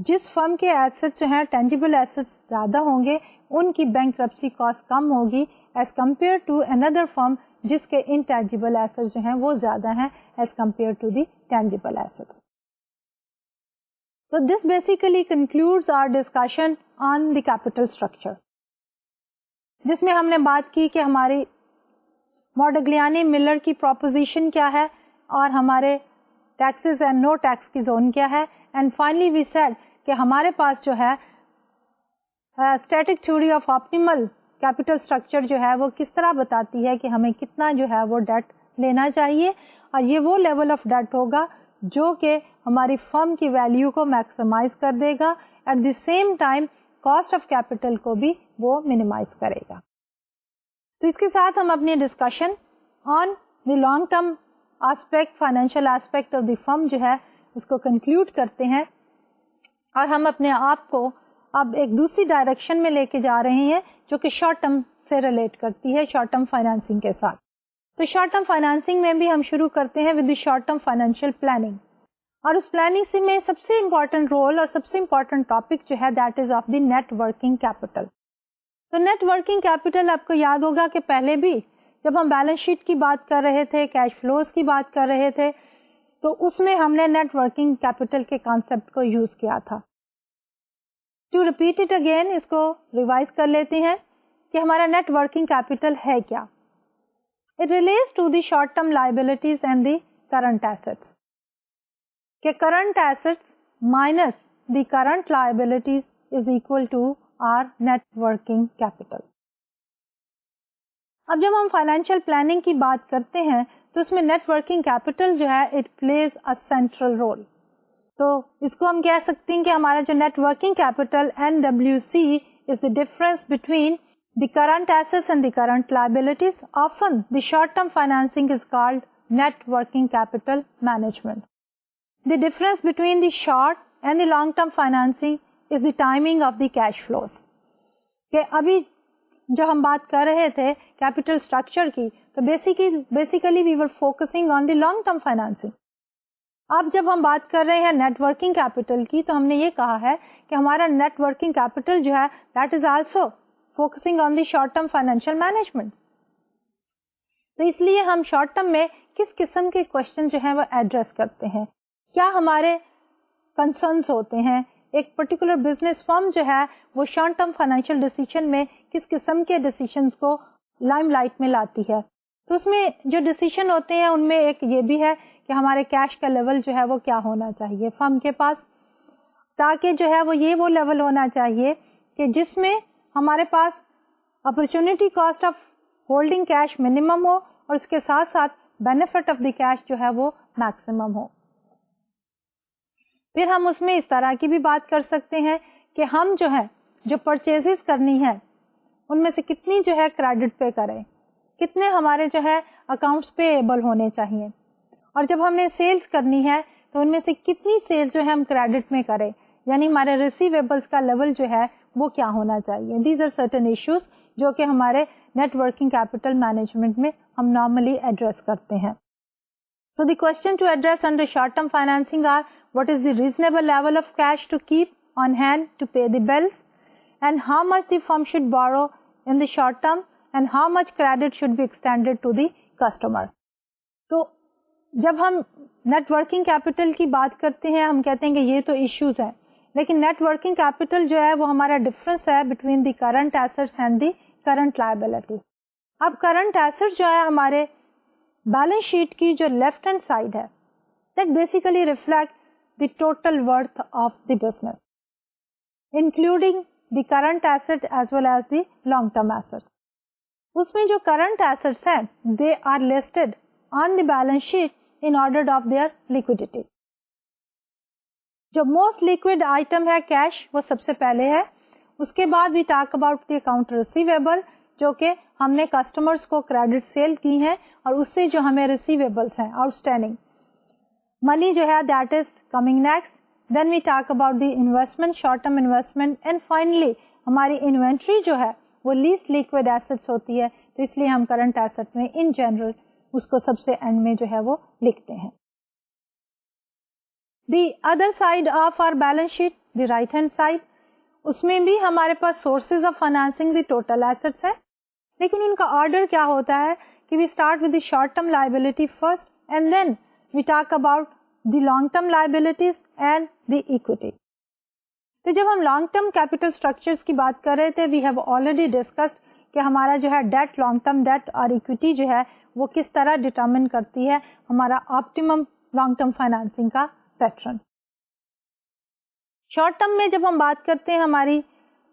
جس فرم کے ایسٹ جو ہیں ٹینجیبل ایسٹ زیادہ ہوں گے ان کی بینکرپسی کاسٹ کم ہوگی as compare to another firm جس کے انٹینجیبل ایسٹ جو ہیں وہ زیادہ ہیں as compare to the tangible assets. تو this basically concludes our discussion on the capital structure, جس میں ہم نے بات کی کہ ہماری مورڈگلیانی ملر کی پروپوزیشن کیا ہے اور ہمارے ٹیکسز اینڈ نو ٹیکس کی زون کیا ہے. اینڈ فائنلی وی سیڈ کہ ہمارے پاس جو ہے static theory of optimal capital structure جو ہے وہ کس طرح بتاتی ہے کہ ہمیں کتنا جو ہے وہ ڈیٹ لینا چاہیے, اور یہ وہ لیول آف ڈیٹ ہوگا جو کہ ہماری فرم کی ویلیو کو میکسیمائز کر دے گا, at the same time cost of capital کو بھی وہ منیمائز کرے گا. تو اس کے ساتھ ہم اپنی discussion on the long term aspect, financial aspect of the firm جو ہے اس کو کنکلوڈ کرتے ہیں، اور ہم اپنے آپ کو اب ایک دوسری ڈائریکشن میں لے کے جا رہے ہیں جو کہ شارٹ ٹرم سے ریلیٹ کرتی ہے، شارٹ ٹرم فائنانسنگ کے ساتھ. تو شارٹ ٹرم فائنانسنگ میں بھی ہم شروع کرتے ہیں with the short term financial planning, اور اس پلاننگ سے میں سب سے امپورٹنٹ رول اور سب سے امپورٹنٹ ٹاپک جو ہے that is of the net working capital. تو نیٹ ورکنگ کیپٹل آپ کو یاد ہوگا کہ پہلے بھی جب ہم بیلنس شیٹ کی بات کر رہے تھے، کیش فلوز کی بات کر رہے تھے، تو اس میں ہم نے نیٹ ورکنگ کیپٹل کے کانسیپٹ کو یوز کیا تھا. ٹو ریپیٹ اٹ اگین، اس کو ریوائز کر لیتے ہیں کہ ہمارا نیٹ ورکنگ کیپٹل ہے کیا. It relates to the short term liabilities and the current assets, کہ current assets minus the current liabilities is equal to our net working capital. اب جب ہم فائنینشیل پلاننگ کی بات کرتے ہیں تو اس میں نیٹ ورکنگ کیپٹل جو ہے it plays a central role. تو اس کو ہم کہہ سکتے ہیں کہ ہمارا جو net working capital NWC is the difference between the current assets and the current liabilities. Often the short-term financing is called net working capital management. The difference between the short and the long-term financing is the timing of the cash flows. کہ ابھی جو ہم بات کر رہے تھے capital structure کی، تو basically we were focusing on the long term financing. اب جب ہم بات کر رہے ہیں نیٹ ورکنگ کیپٹل کی، تو ہم نے یہ کہا ہے کہ ہمارا نیٹ ورکنگ کیپٹل جو ہے that is also focusing on the short term financial management. تو اس لیے ہم شارٹ ٹرم میں کس قسم کے کوشچن جو ہیں وہ ایڈریس کرتے ہیں، کیا ہمارے کنسرنس ہوتے ہیں. ایک پرٹیکولر بزنس فرم جو ہے وہ شارٹ ٹرم فائنینشیل ڈیسیشن میں کس قسم کے ڈیسیشنز کو لائم لائٹ میں لاتی ہے. تو اس میں جو ڈیسیشن ہوتے ہیں ان میں ایک یہ بھی ہے کہ ہمارے کیش کا لیول جو ہے وہ کیا ہونا چاہیے فرم کے پاس، تاکہ جو ہے وہ لیول ہونا چاہیے کہ جس میں ہمارے پاس opportunity cost of holding cash minimum ہو اور اس کے ساتھ ساتھ بینیفٹ آف دی کیش جو ہے وہ میکسیمم ہو. پھر ہم اس میں اس طرح کی بھی بات کر سکتے ہیں کہ ہم جو پرچیزز کرنی ہے ان میں سے کتنی جو ہے کریڈٹ پے کریں، کتنے ہمارے جو ہے اکاؤنٹس پے ایبل ہونے چاہیے، اور جب ہم نے سیلز کرنی ہے تو ان میں سے کتنی سیلز جو ہے ہم کریڈٹ میں کریں، یعنی ہمارے ریسیویبلس کا لیول جو ہے وہ کیا ہونا چاہیے. دیز آر سرٹن ایشوز جو کہ ہمارے نیٹ ورکنگ کیپٹل مینجمنٹ میں ہم نارملی ایڈریس کرتے ہیں. So the question to address under short-term financing are: what is the reasonable level of cash to keep on hand to pay the bills, and how much the firm should borrow in the short term, and how much credit should be extended to the customer. تو جب ہم net working capital کی بات کرتے ہیں ہم کہتے ہیں کہ یہ تو ایشوز ہیں، لیکن نیٹ ورکنگ کیپٹل جو ہے وہ ہمارا ڈفرنس ہے between the current assets and the current liabilities. اب کرنٹ ایسٹس جو ہے ہمارے بیلنس شیٹ کی جو لیفٹ ہینڈ سائڈ ہے that basically reflect the total worth of the business including the current asset as well as the long term asset. اس میں جو کرنٹ ایسٹس ہیں they are listed on the balance sheet in order of their liquidity. جو most liquid item ہے cash وہ سب سے پہلے ہے، اس کے بعد we talk about the account receivable جو کہ ہم نے کسٹمرز کو کریڈٹ سیل کی ہیں اور اس سے جو ہمیں ریسیویبلس ہیں آؤٹ اسٹینڈنگ منی جو ہے that is coming next. Then we talk about the investment, short term investment, and finally ہماری انوینٹری جو ہے وہ لیسٹ لیکوڈ ایسٹس ہوتی ہے، تو اس لیے ہم کرنٹ ایسٹ میں ان جنرل اس کو سب سے اینڈ میں جو ہے وہ لکھتے ہیں. The other side of our balance sheet, the right hand side, اس میں بھی ہمارے پاس sources of financing the total assets ہے، لیکن ان کا آرڈر کیا ہوتا ہے کہ we start with the short term liability first and then we talk about the long term liabilities and the equity. تو جب ہم لانگ ٹرم کیپٹل اسٹرکچرز کی بات کر رہے تھے وی ہیو آلریڈی ڈسکسڈ کہ ہمارا جو ہے ڈیٹ، لانگ ٹرم ڈیٹ اور ایکوٹی جو ہے وہ کس طرح ڈٹرمن کرتی ہے ہمارا آپٹیمم لانگ ٹرم فائنانسنگ کا پیٹرن. شارٹ ٹرم میں جب ہم بات کرتے ہیں ہماری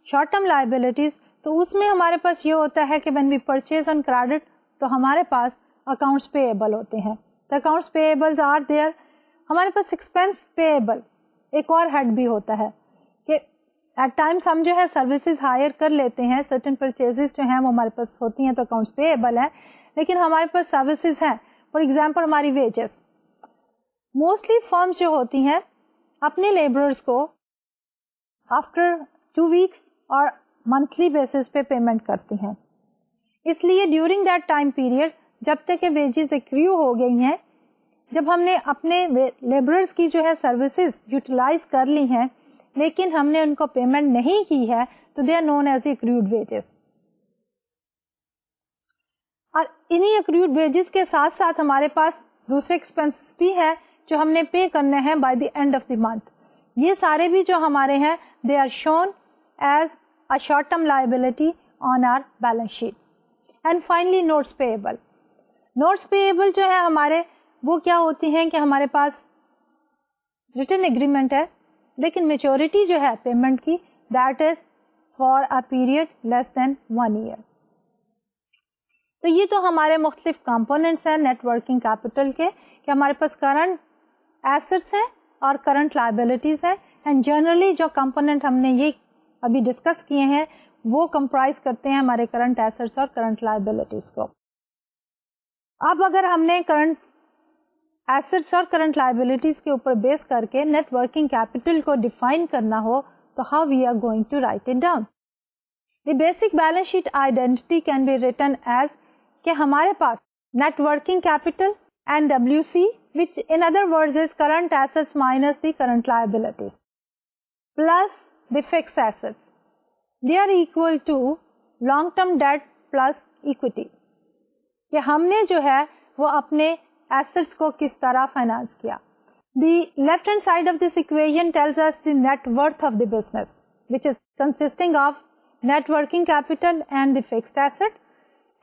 شارٹ ٹرم لائبلٹیز تو اس میں ہمارے پاس یہ ہوتا ہے کہ when we purchase on credit تو ہمارے پاس اکاؤنٹس پیبل ہوتے ہیں. تو اکاؤنٹس پیبلز آر دیئر. ہمارے پاس ایکسپینس پیبل ایک اور ہیڈ بھی ہوتا ہے کہ ایٹ ٹائمس ہم جو ہے سروسز ہائر کر لیتے ہیں, سرٹن پرچیزز جو ہیں وہ ہمارے پاس ہوتی ہیں تو اکاؤنٹس پیبل ہے, لیکن ہمارے پاس سروسز ہیں. فار ایگزامپل ہماری ویجز, موسٹلی فرمز جو ہوتی ہیں اپنے لیبررز کو آفٹر 2 weeks اور منتھلی بیسس پہ پیمنٹ کرتی ہیں. اس لیے ڈیورنگ دیٹ ٹائم پیریڈ جب تک کہ ویجز ایکریو ہو گئی ہیں, جب ہم نے اپنے لیبررز کی جو ہے سروسز یوٹیلائز کر لی ہیں لیکن ہم نے ان کو پیمنٹ نہیں کی ہے, تو they are known as the accrued wages. اور انہی ایکریوڈ ویجز کے ساتھ ساتھ ہمارے پاس دوسرے ایکسپینسز بھی ہیں جو ہم نے پے کرنے ہیں by the end of the month. یہ سارے بھی جو ہمارے ہیں they are shown as a short term liability on our balance sheet. And finally notes payable. Notes payable جو ہے ہمارے وہ کیا ہوتی ہیں کہ ہمارے پاس ریٹن ایگریمنٹ ہے لیکن میچورٹی جو ہے پیمنٹ کی that is for a period less than 1 year. تو یہ تو ہمارے مختلف کمپوننٹس ہیں نیٹ ورکنگ کیپٹل کے کہ ہمارے پاس کرنٹ ایسٹس ہیں اور کرنٹ لائبلٹیز ہیں. اینڈ جنرلی جو کمپوننٹ ہم نے یہ ابھی ڈسکس کیے ہیں وہ کمپرائز کرتے ہیں ہمارے کرنٹ ایسٹس اور کرنٹ لائبلٹیز کو. اب اگر ہم نے کرنٹ ایسٹس اور کرنٹ لائبلٹیز کے اوپر بیس کر کے نیٹ ورکنگ کیپٹل کو ڈیفائن کرنا ہو تو how we are going to write it down. The basic balance sheet identity can be written as کہ ہمارے پاس net working capital and WC which in other words is current assets minus the current liabilities plus the fixed assets. They are equal to long term debt plus equity. کہ ہم نے جو ہے وہ اپنے ایسٹس کو کس طرح فائنانس کیا. The left hand side of this equation tells us the net worth of the business which is consisting of net working capital and the fixed asset,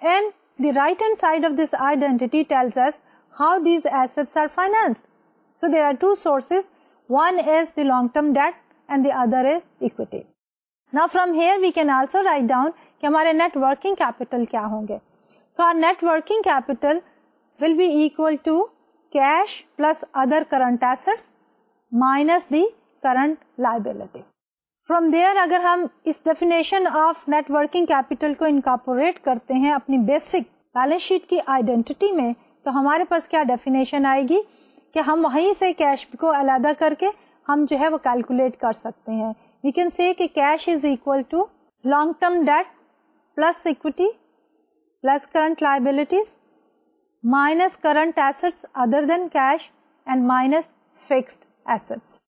and the right hand side of this identity tells us how these assets are financed. So there are two sources, one is the long term debt and the other is equity. Now from here we can also write down کہ ہمارے net working capital کیا ہوں گے. So our net working capital will be equal to cash plus other current assets minus the current liabilities. From there اگر ہم اس definition of net working capital کو incorporate کرتے ہیں اپنی basic balance sheet کی identity میں, تو ہمارے پاس کیا ڈیفینیشن آئے گی کہ ہم وہیں سے کیش کو علیحدہ کر کے ہم جو ہے وہ کیلکولیٹ کر سکتے ہیں. وی کین سے کہ cash is equal to long term debt plus equity plus current liabilities minus current assets other than cash and minus fixed assets.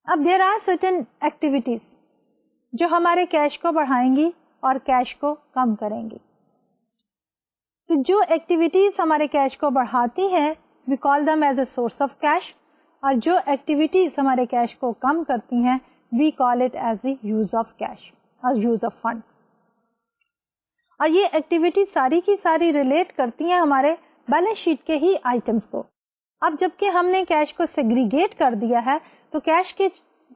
اب دیر آر سرٹن ایکٹیویٹیز جو ہمارے کیش کو بڑھائیں گی اور کیش کو کم کریں گی. تو جو ایکٹیویٹیز ہمارے کیش کو بڑھاتی ہیں we call them as a source of cash, اور جو ایکٹیویٹیز ہمارے کیش کو کم کرتی ہیں we call it as the use of cash اور یوز آف فنڈس. اور یہ ایکٹیویٹیز ساری کی ساری ریلیٹ کرتی ہیں ہمارے بیلنس شیٹ کے ہی آئٹمس کو. اب جبکہ ہم نے کیش کو سیگریگیٹ کر دیا ہے تو کیش کے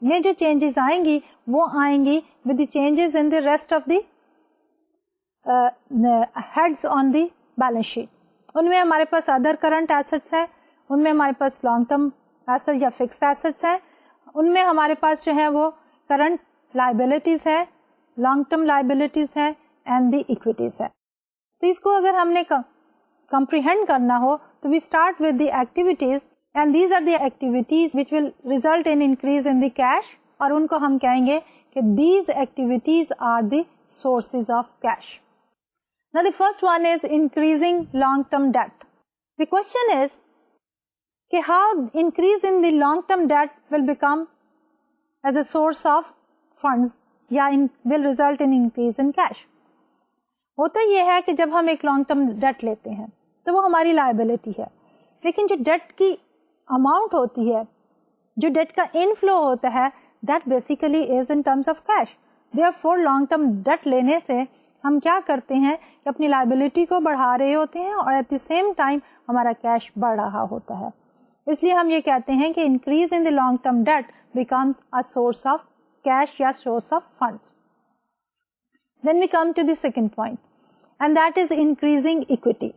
میں جو چینجز آئیں گی وہ آئیں گی with the changes in the rest of the heads on the balance sheet. ان میں ہمارے پاس ادر کرنٹ ایسٹس ہیں, ان میں ہمارے پاس لانگ ٹرم ایسٹ یا فکسڈ ایسٹس ہیں, ان میں ہمارے پاس جو ہے وہ کرنٹ لائبلٹیز ہیں, لانگ ٹرم لائبلٹیز ہیں اینڈ دی اکویٹیز ہے. تو اس کو اگر ہم نے کمپریہینڈ کرنا ہو تو we start with the activities and these are the activities which will result in increase in the cash, اور ان کو ہم کہیں گے کہ these activities are the sources of cash. Now the first one is increasing long-term debt. The question is کہ how increase in the long-term debt will become as a source of funds یا will result in increase in cash. ہوتا یہ ہے کہ جب ہم ایک long term date لیتے ہیں تو وہ ہماری لائبلٹی ہے, لیکن جو ڈیٹ کی اماؤنٹ ہوتی ہے, جو ڈیٹ کا انفلو ہوتا ہے, that basically is in terms of cash. Therefore long term date لینے سے ہم کیا کرتے ہیں کہ اپنی لائبلٹی کو بڑھا رہے ہوتے ہیں اور ایٹ دی سیم ٹائم ہمارا کیش بڑھ رہا ہوتا ہے. اس لیے ہم یہ کہتے ہیں کہ increase in the long term debt becomes a source of cash یا source of funds. Then we come to the second point and that is increasing equity.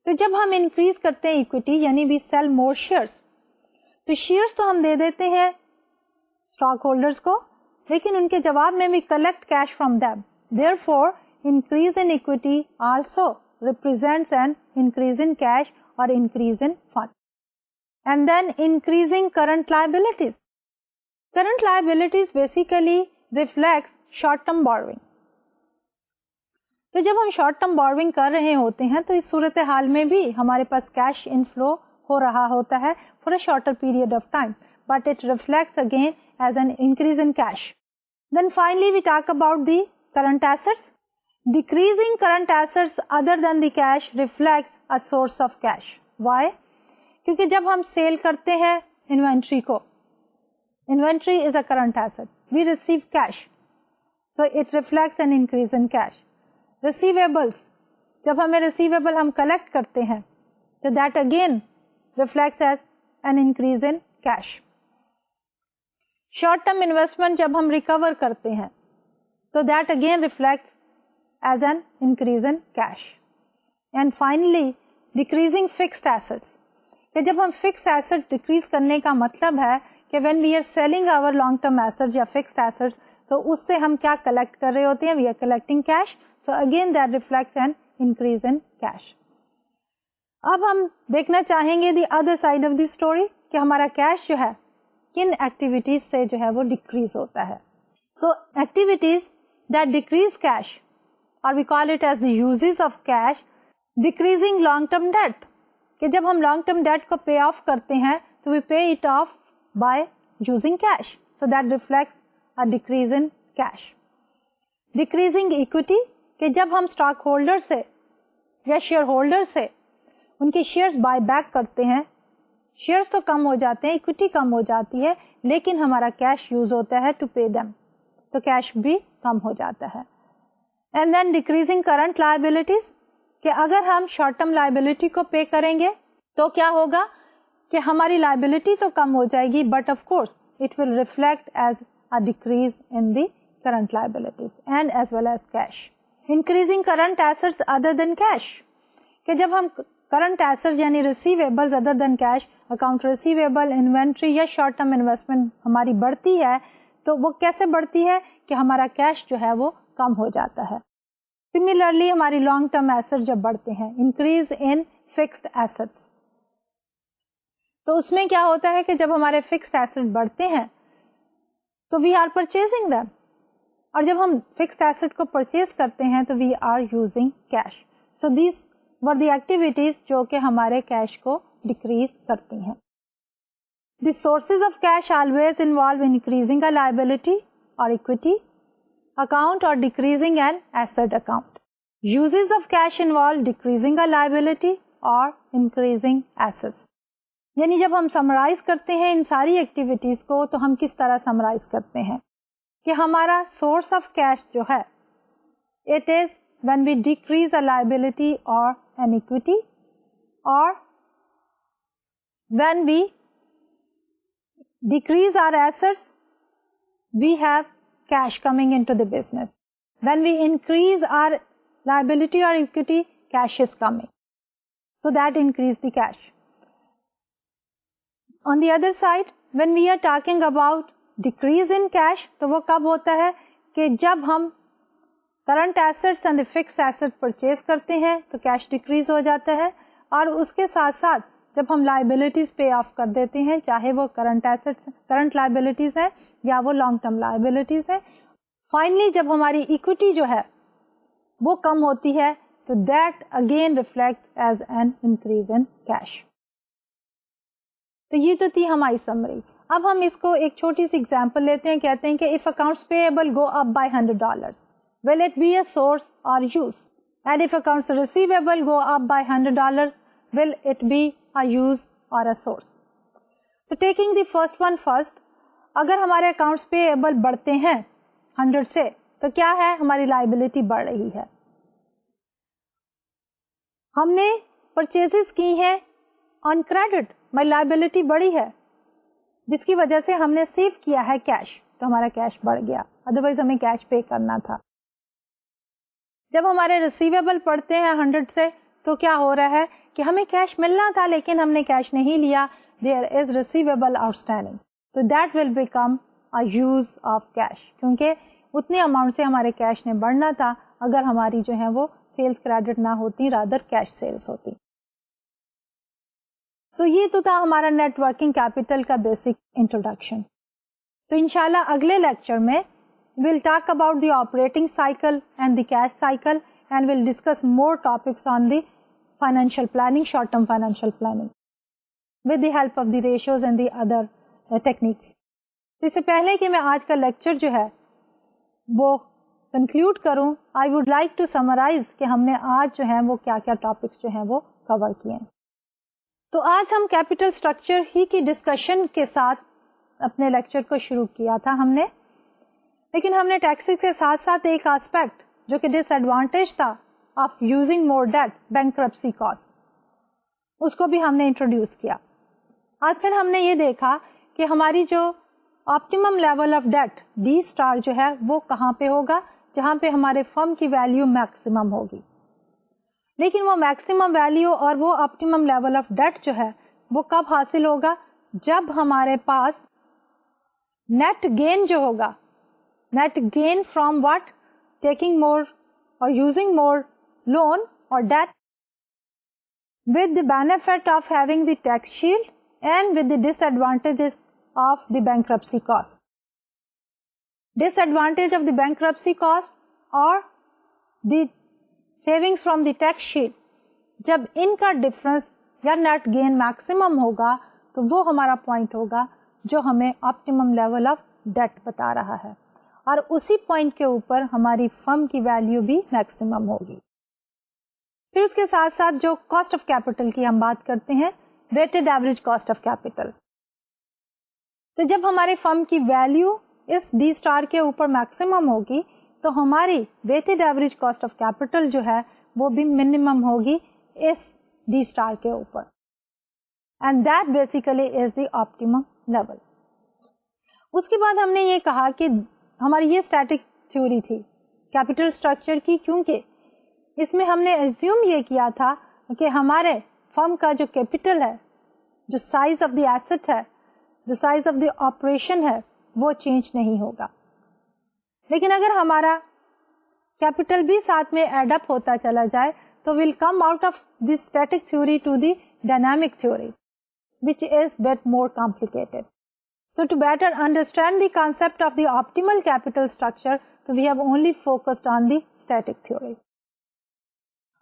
تو جب ہم انکریز کرتے ہیں اکویٹی یعنی وی سیل مور شیئرس, تو shares تو ہم دے دیتے ہیں اسٹاک ہولڈرس کو, لیکن ان کے جواب میں we collect cash from them. Therefore, increase in equity also represents an increase in cash or increase in fund. And then increasing current liabilities. Current liabilities basically reflects short-term borrowing. تو جب ہم short term borrowing کر رہے ہوتے ہیں تو اس صورتحال میں بھی ہمارے پاس کیش انفلو ہو رہا ہوتا ہے for a shorter period of time, but it reflects again as an increase in cash. Then finally we talk about the current assets. Decreasing current assets other than the cash reflects a source of cash. Why? کیونکہ جب ہم sale کرتے ہیں inventory کو, inventory is a current asset, we receive cash, so it reflects an increase in cash. Receivables, جب ہمیں receivable ہم collect کرتے ہیں تو that again reflects as an increase in cash. Short term investment جب ہم ریکور کرتے ہیں تو that again reflects as an increase in cash. And finally decreasing fixed assets, کہ جب ہم فکس ایسٹ ڈیکریز کرنے کا مطلب ہے کہ when we are selling our long term asset یا فکسڈ ایسٹ تو اس سے ہم کیا کلیکٹ کر رہے ہوتے ہیں, we are collecting cash. So again that reflects an increase in cash. اب ہم دیکھنا چاہیں گے the other side of the story کہ ہمارا کیش جو ہے کن ایکٹیویٹیز سے جو ہے وہ ڈیکریز ہوتا ہے. So activities that decrease cash or we call it as the uses of cash, decreasing long term debt, کہ جب ہم لانگ ٹرم ڈیٹ کو پے آف کرتے ہیں تو we pay it off by using cash. So that reflects a decrease in cash. Decreasing equity, کہ جب ہم اسٹاک ہولڈر سے یا شیئر ہولڈر سے ان کے شیئرز بائی بیک کرتے ہیں, شیئرز تو کم ہو جاتے ہیں, اکوٹی کم ہو جاتی ہے, لیکن ہمارا کیش یوز ہوتا ہے ٹو پے دیم, تو کیش بھی کم ہو جاتا ہے. And then decreasing current liabilities, کہ اگر ہم شارٹ ٹرم لائبلٹی کو پے کریں گے تو کیا ہوگا کہ ہماری لائبلٹی تو کم ہو جائے گی, but of course it will reflect as a decrease in the current liabilities and as well as cash. Increasing current assets other than cash, کہ جب ہم کرنٹ ایسٹس یعنی receivables other than cash, account receivable, inventory یا short term investment ہماری بڑھتی ہے تو وہ کیسے بڑھتی ہے کہ ہمارا کیش جو ہے وہ کم ہو جاتا ہے. سملرلی ہماری لانگ ٹرم ایسٹ جب بڑھتے ہیں, انکریز ان فکسڈ ایسٹس, تو اس میں کیا ہوتا ہے کہ جب ہمارے فکسڈ ایسٹ بڑھتے ہیں تو وی آر پرچیزنگ دیم, اور جب ہم فکسڈ ایسٹ کو پرچیز کرتے ہیں تو we are using cash. So these were the activities جو کہ ہمارے کیش کو ڈیکریز کرتی ہیں. The sources of cash always involve increasing a liability اور اکویٹی اکاؤنٹ اور decreasing an asset account. Uses of cash involve decreasing a liability اور increasing assets. یعنی جب ہم سمرائز کرتے ہیں ان ساری ایکٹیویٹیز کو تو ہم کس طرح سمرائز کرتے ہیں کہ ہمارا سورس آف کیش جو ہے it is when we decrease a liability اور این اکویٹی, اور when we decrease our assets we have cash coming in to the business. When we increase our liability اور equity cash is coming, so that increase the cash. On the other side, when we are talking about decrease in cash, تو وہ کب ہوتا ہے کہ جب ہم current assets and the fixed asset purchase کرتے ہیں تو cash decrease ہو جاتا ہے, اور اس کے ساتھ ساتھ جب ہم liabilities pay off کر دیتے ہیں, چاہے وہ current liabilities ہے یا وہ long term liabilities ہے, finally جب ہماری equity جو ہے وہ کم ہوتی ہے تو that again reflects as an increase in cash. تو یہ تو تھی ہماری سمری. اب ہم اس کو ایک چھوٹی سی ایگزامپل لیتے ہیں, کہتے ہیں کہ if accounts payable go up by $100, will it be a source or use? And if accounts receivable go up by $100, will it be a use or a source? So taking the first one first, اگر ہمارے accounts payable بڑھتے ہیں 100 سے تو کیا ہے, ہماری liability بڑھ رہی ہے. ہم نے purchases کی ہیں on credit, my liability بڑی ہے, جس کی وجہ سے ہم نے سیو کیا ہے کیش, تو ہمارا کیش بڑھ گیا, ادروائز ہمیں کیش پے کرنا تھا. جب ہمارے ریسیویبل پڑتے ہیں 100 سے تو کیا ہو رہا ہے کہ ہمیں کیش ملنا تھا لیکن ہم نے کیش نہیں لیا, there is receivable outstanding, so that will become use of cash, کیونکہ اتنے اماؤنٹ سے ہمارے کیش نے بڑھنا تھا اگر ہماری جو ہے وہ سیلز کریڈٹ نہ ہوتی، رادر کیش سیلز ہوتی. تو یہ تو تھا ہمارا نیٹ ورکنگ کیپٹل کا بیسک انٹروڈکشن. تو انشاءاللہ اگلے لیکچر میں we'll talk about the operating cycle and the cash cycle, and we'll discuss more topics on the financial planning, short-term financial planning, with the help of the ratios and the other techniques. تو اس سے پہلے کہ میں آج کا lecture جو ہے وہ کنکلوڈ کروں، I would like to summarize کہ ہم نے آج جو ہے وہ کیا کیا ٹاپکس جو ہیں وہ کور کیے ہیں. تو آج ہم کیپٹل اسٹرکچر ہی کی ڈسکشن کے ساتھ اپنے لیکچر کو شروع کیا تھا ہم نے، لیکن ہم نے ٹیکسز کے ساتھ ساتھ ایک آسپیکٹ جو کہ ڈس ایڈوانٹیج تھا of using more debt, bankruptcy cost, اس کو بھی ہم نے انٹروڈیوس کیا. اور پھر ہم نے یہ دیکھا کہ ہماری جو optimum level of debt D star جو ہے وہ کہاں پہ ہوگا، جہاں پہ ہمارے فرم کی ویلیو میکسیمم ہوگی. لیکن وہ میکسیمم ویلیو اور وہ آپٹیمم لیول آف ڈیٹ جو ہے وہ کب حاصل ہوگا؟ جب ہمارے پاس نیٹ گین جو ہوگا، net gain from what? Taking more اور یوزنگ مور لون اور debt with the benefit of having the tax shield and with the disadvantages of the bankruptcy cost. Disadvantage of the bankruptcy cost or the savings from the tax shield, جب ان کا difference یا net gain maximum ہوگا تو وہ ہمارا point ہوگا جو ہمیں آپٹیمم لیول آف ڈیٹ بتا رہا ہے، اور اسی پوائنٹ کے اوپر ہماری فرم کی ویلیو بھی میکسیمم ہوگی. پھر اس کے ساتھ ساتھ جو کاسٹ آف کیپٹل کی ہم بات کرتے ہیں، weighted average cost of capital. تو جب ہمارے فرم کی ویلیو اس ڈی اسٹار کے اوپر میکسیمم ہوگی تو ہماری weighted average cost of capital جو ہے وہ بھی منیمم ہوگی اس ڈی اسٹار کے اوپر، and that basically is the optimum level. اس کے بعد ہم نے یہ کہا کہ ہماری یہ اسٹیٹک تھیوری تھی کیپٹل اسٹرکچر کی، کیونکہ اس میں ہم نے ایزیوم یہ کیا تھا کہ ہمارے فرم کا جو کیپٹل ہے، جو سائز آف دی ایسٹ ہے، جو سائز آف دی آپریشن ہے، وہ چینج نہیں ہوگا. لیکن اگر ہمارا کیپٹل بھی ساتھ میں ایڈ اپ ہوتا چلا جائے تو we'll come out of this static theory to the dynamic theory, which is bit more complicated. So to better understand the concept of the optimal capital structure, so we have only focused on the static theory.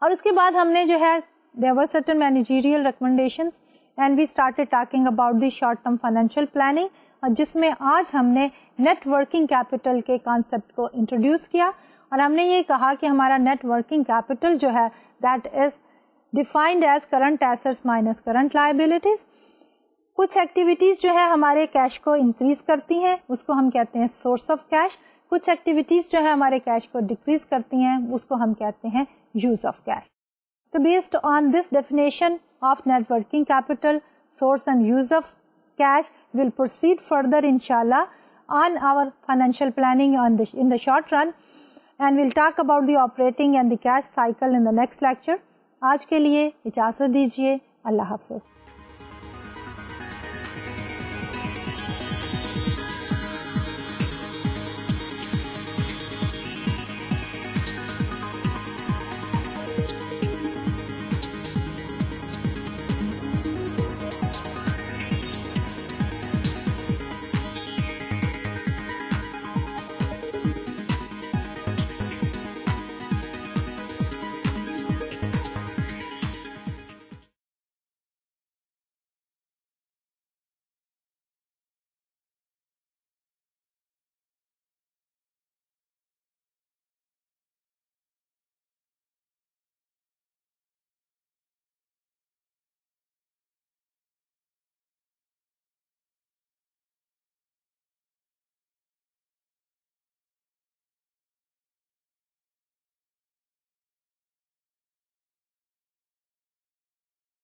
اور اس کے بعد ہم نے جو ہے there were certain managerial recommendations and we started talking about the short term financial planning, اور جس میں آج ہم نے نیٹ ورکنگ کیپٹل کے کانسیپٹ کو انٹروڈیوس کیا، اور ہم نے یہ کہا کہ ہمارا نیٹ ورکنگ کیپٹل جو ہے that is defined as current assets minus current liabilities. کچھ ایکٹیویٹیز جو ہے ہمارے کیش کو انکریز کرتی ہیں، اس کو ہم کہتے ہیں سورس آف کیش. کچھ ایکٹیویٹیز جو ہے ہمارے کیش کو ڈیکریز کرتی ہیں، اس کو ہم کہتے ہیں یوز آف کیش. تو based on this definition of net working capital, source and use of cash, will proceed further inshallah on our financial planning in the short run, and we'll talk about the operating and the cash cycle in the next lecture. آج کے لیے اجازت دیجیے. اللہ حافظ.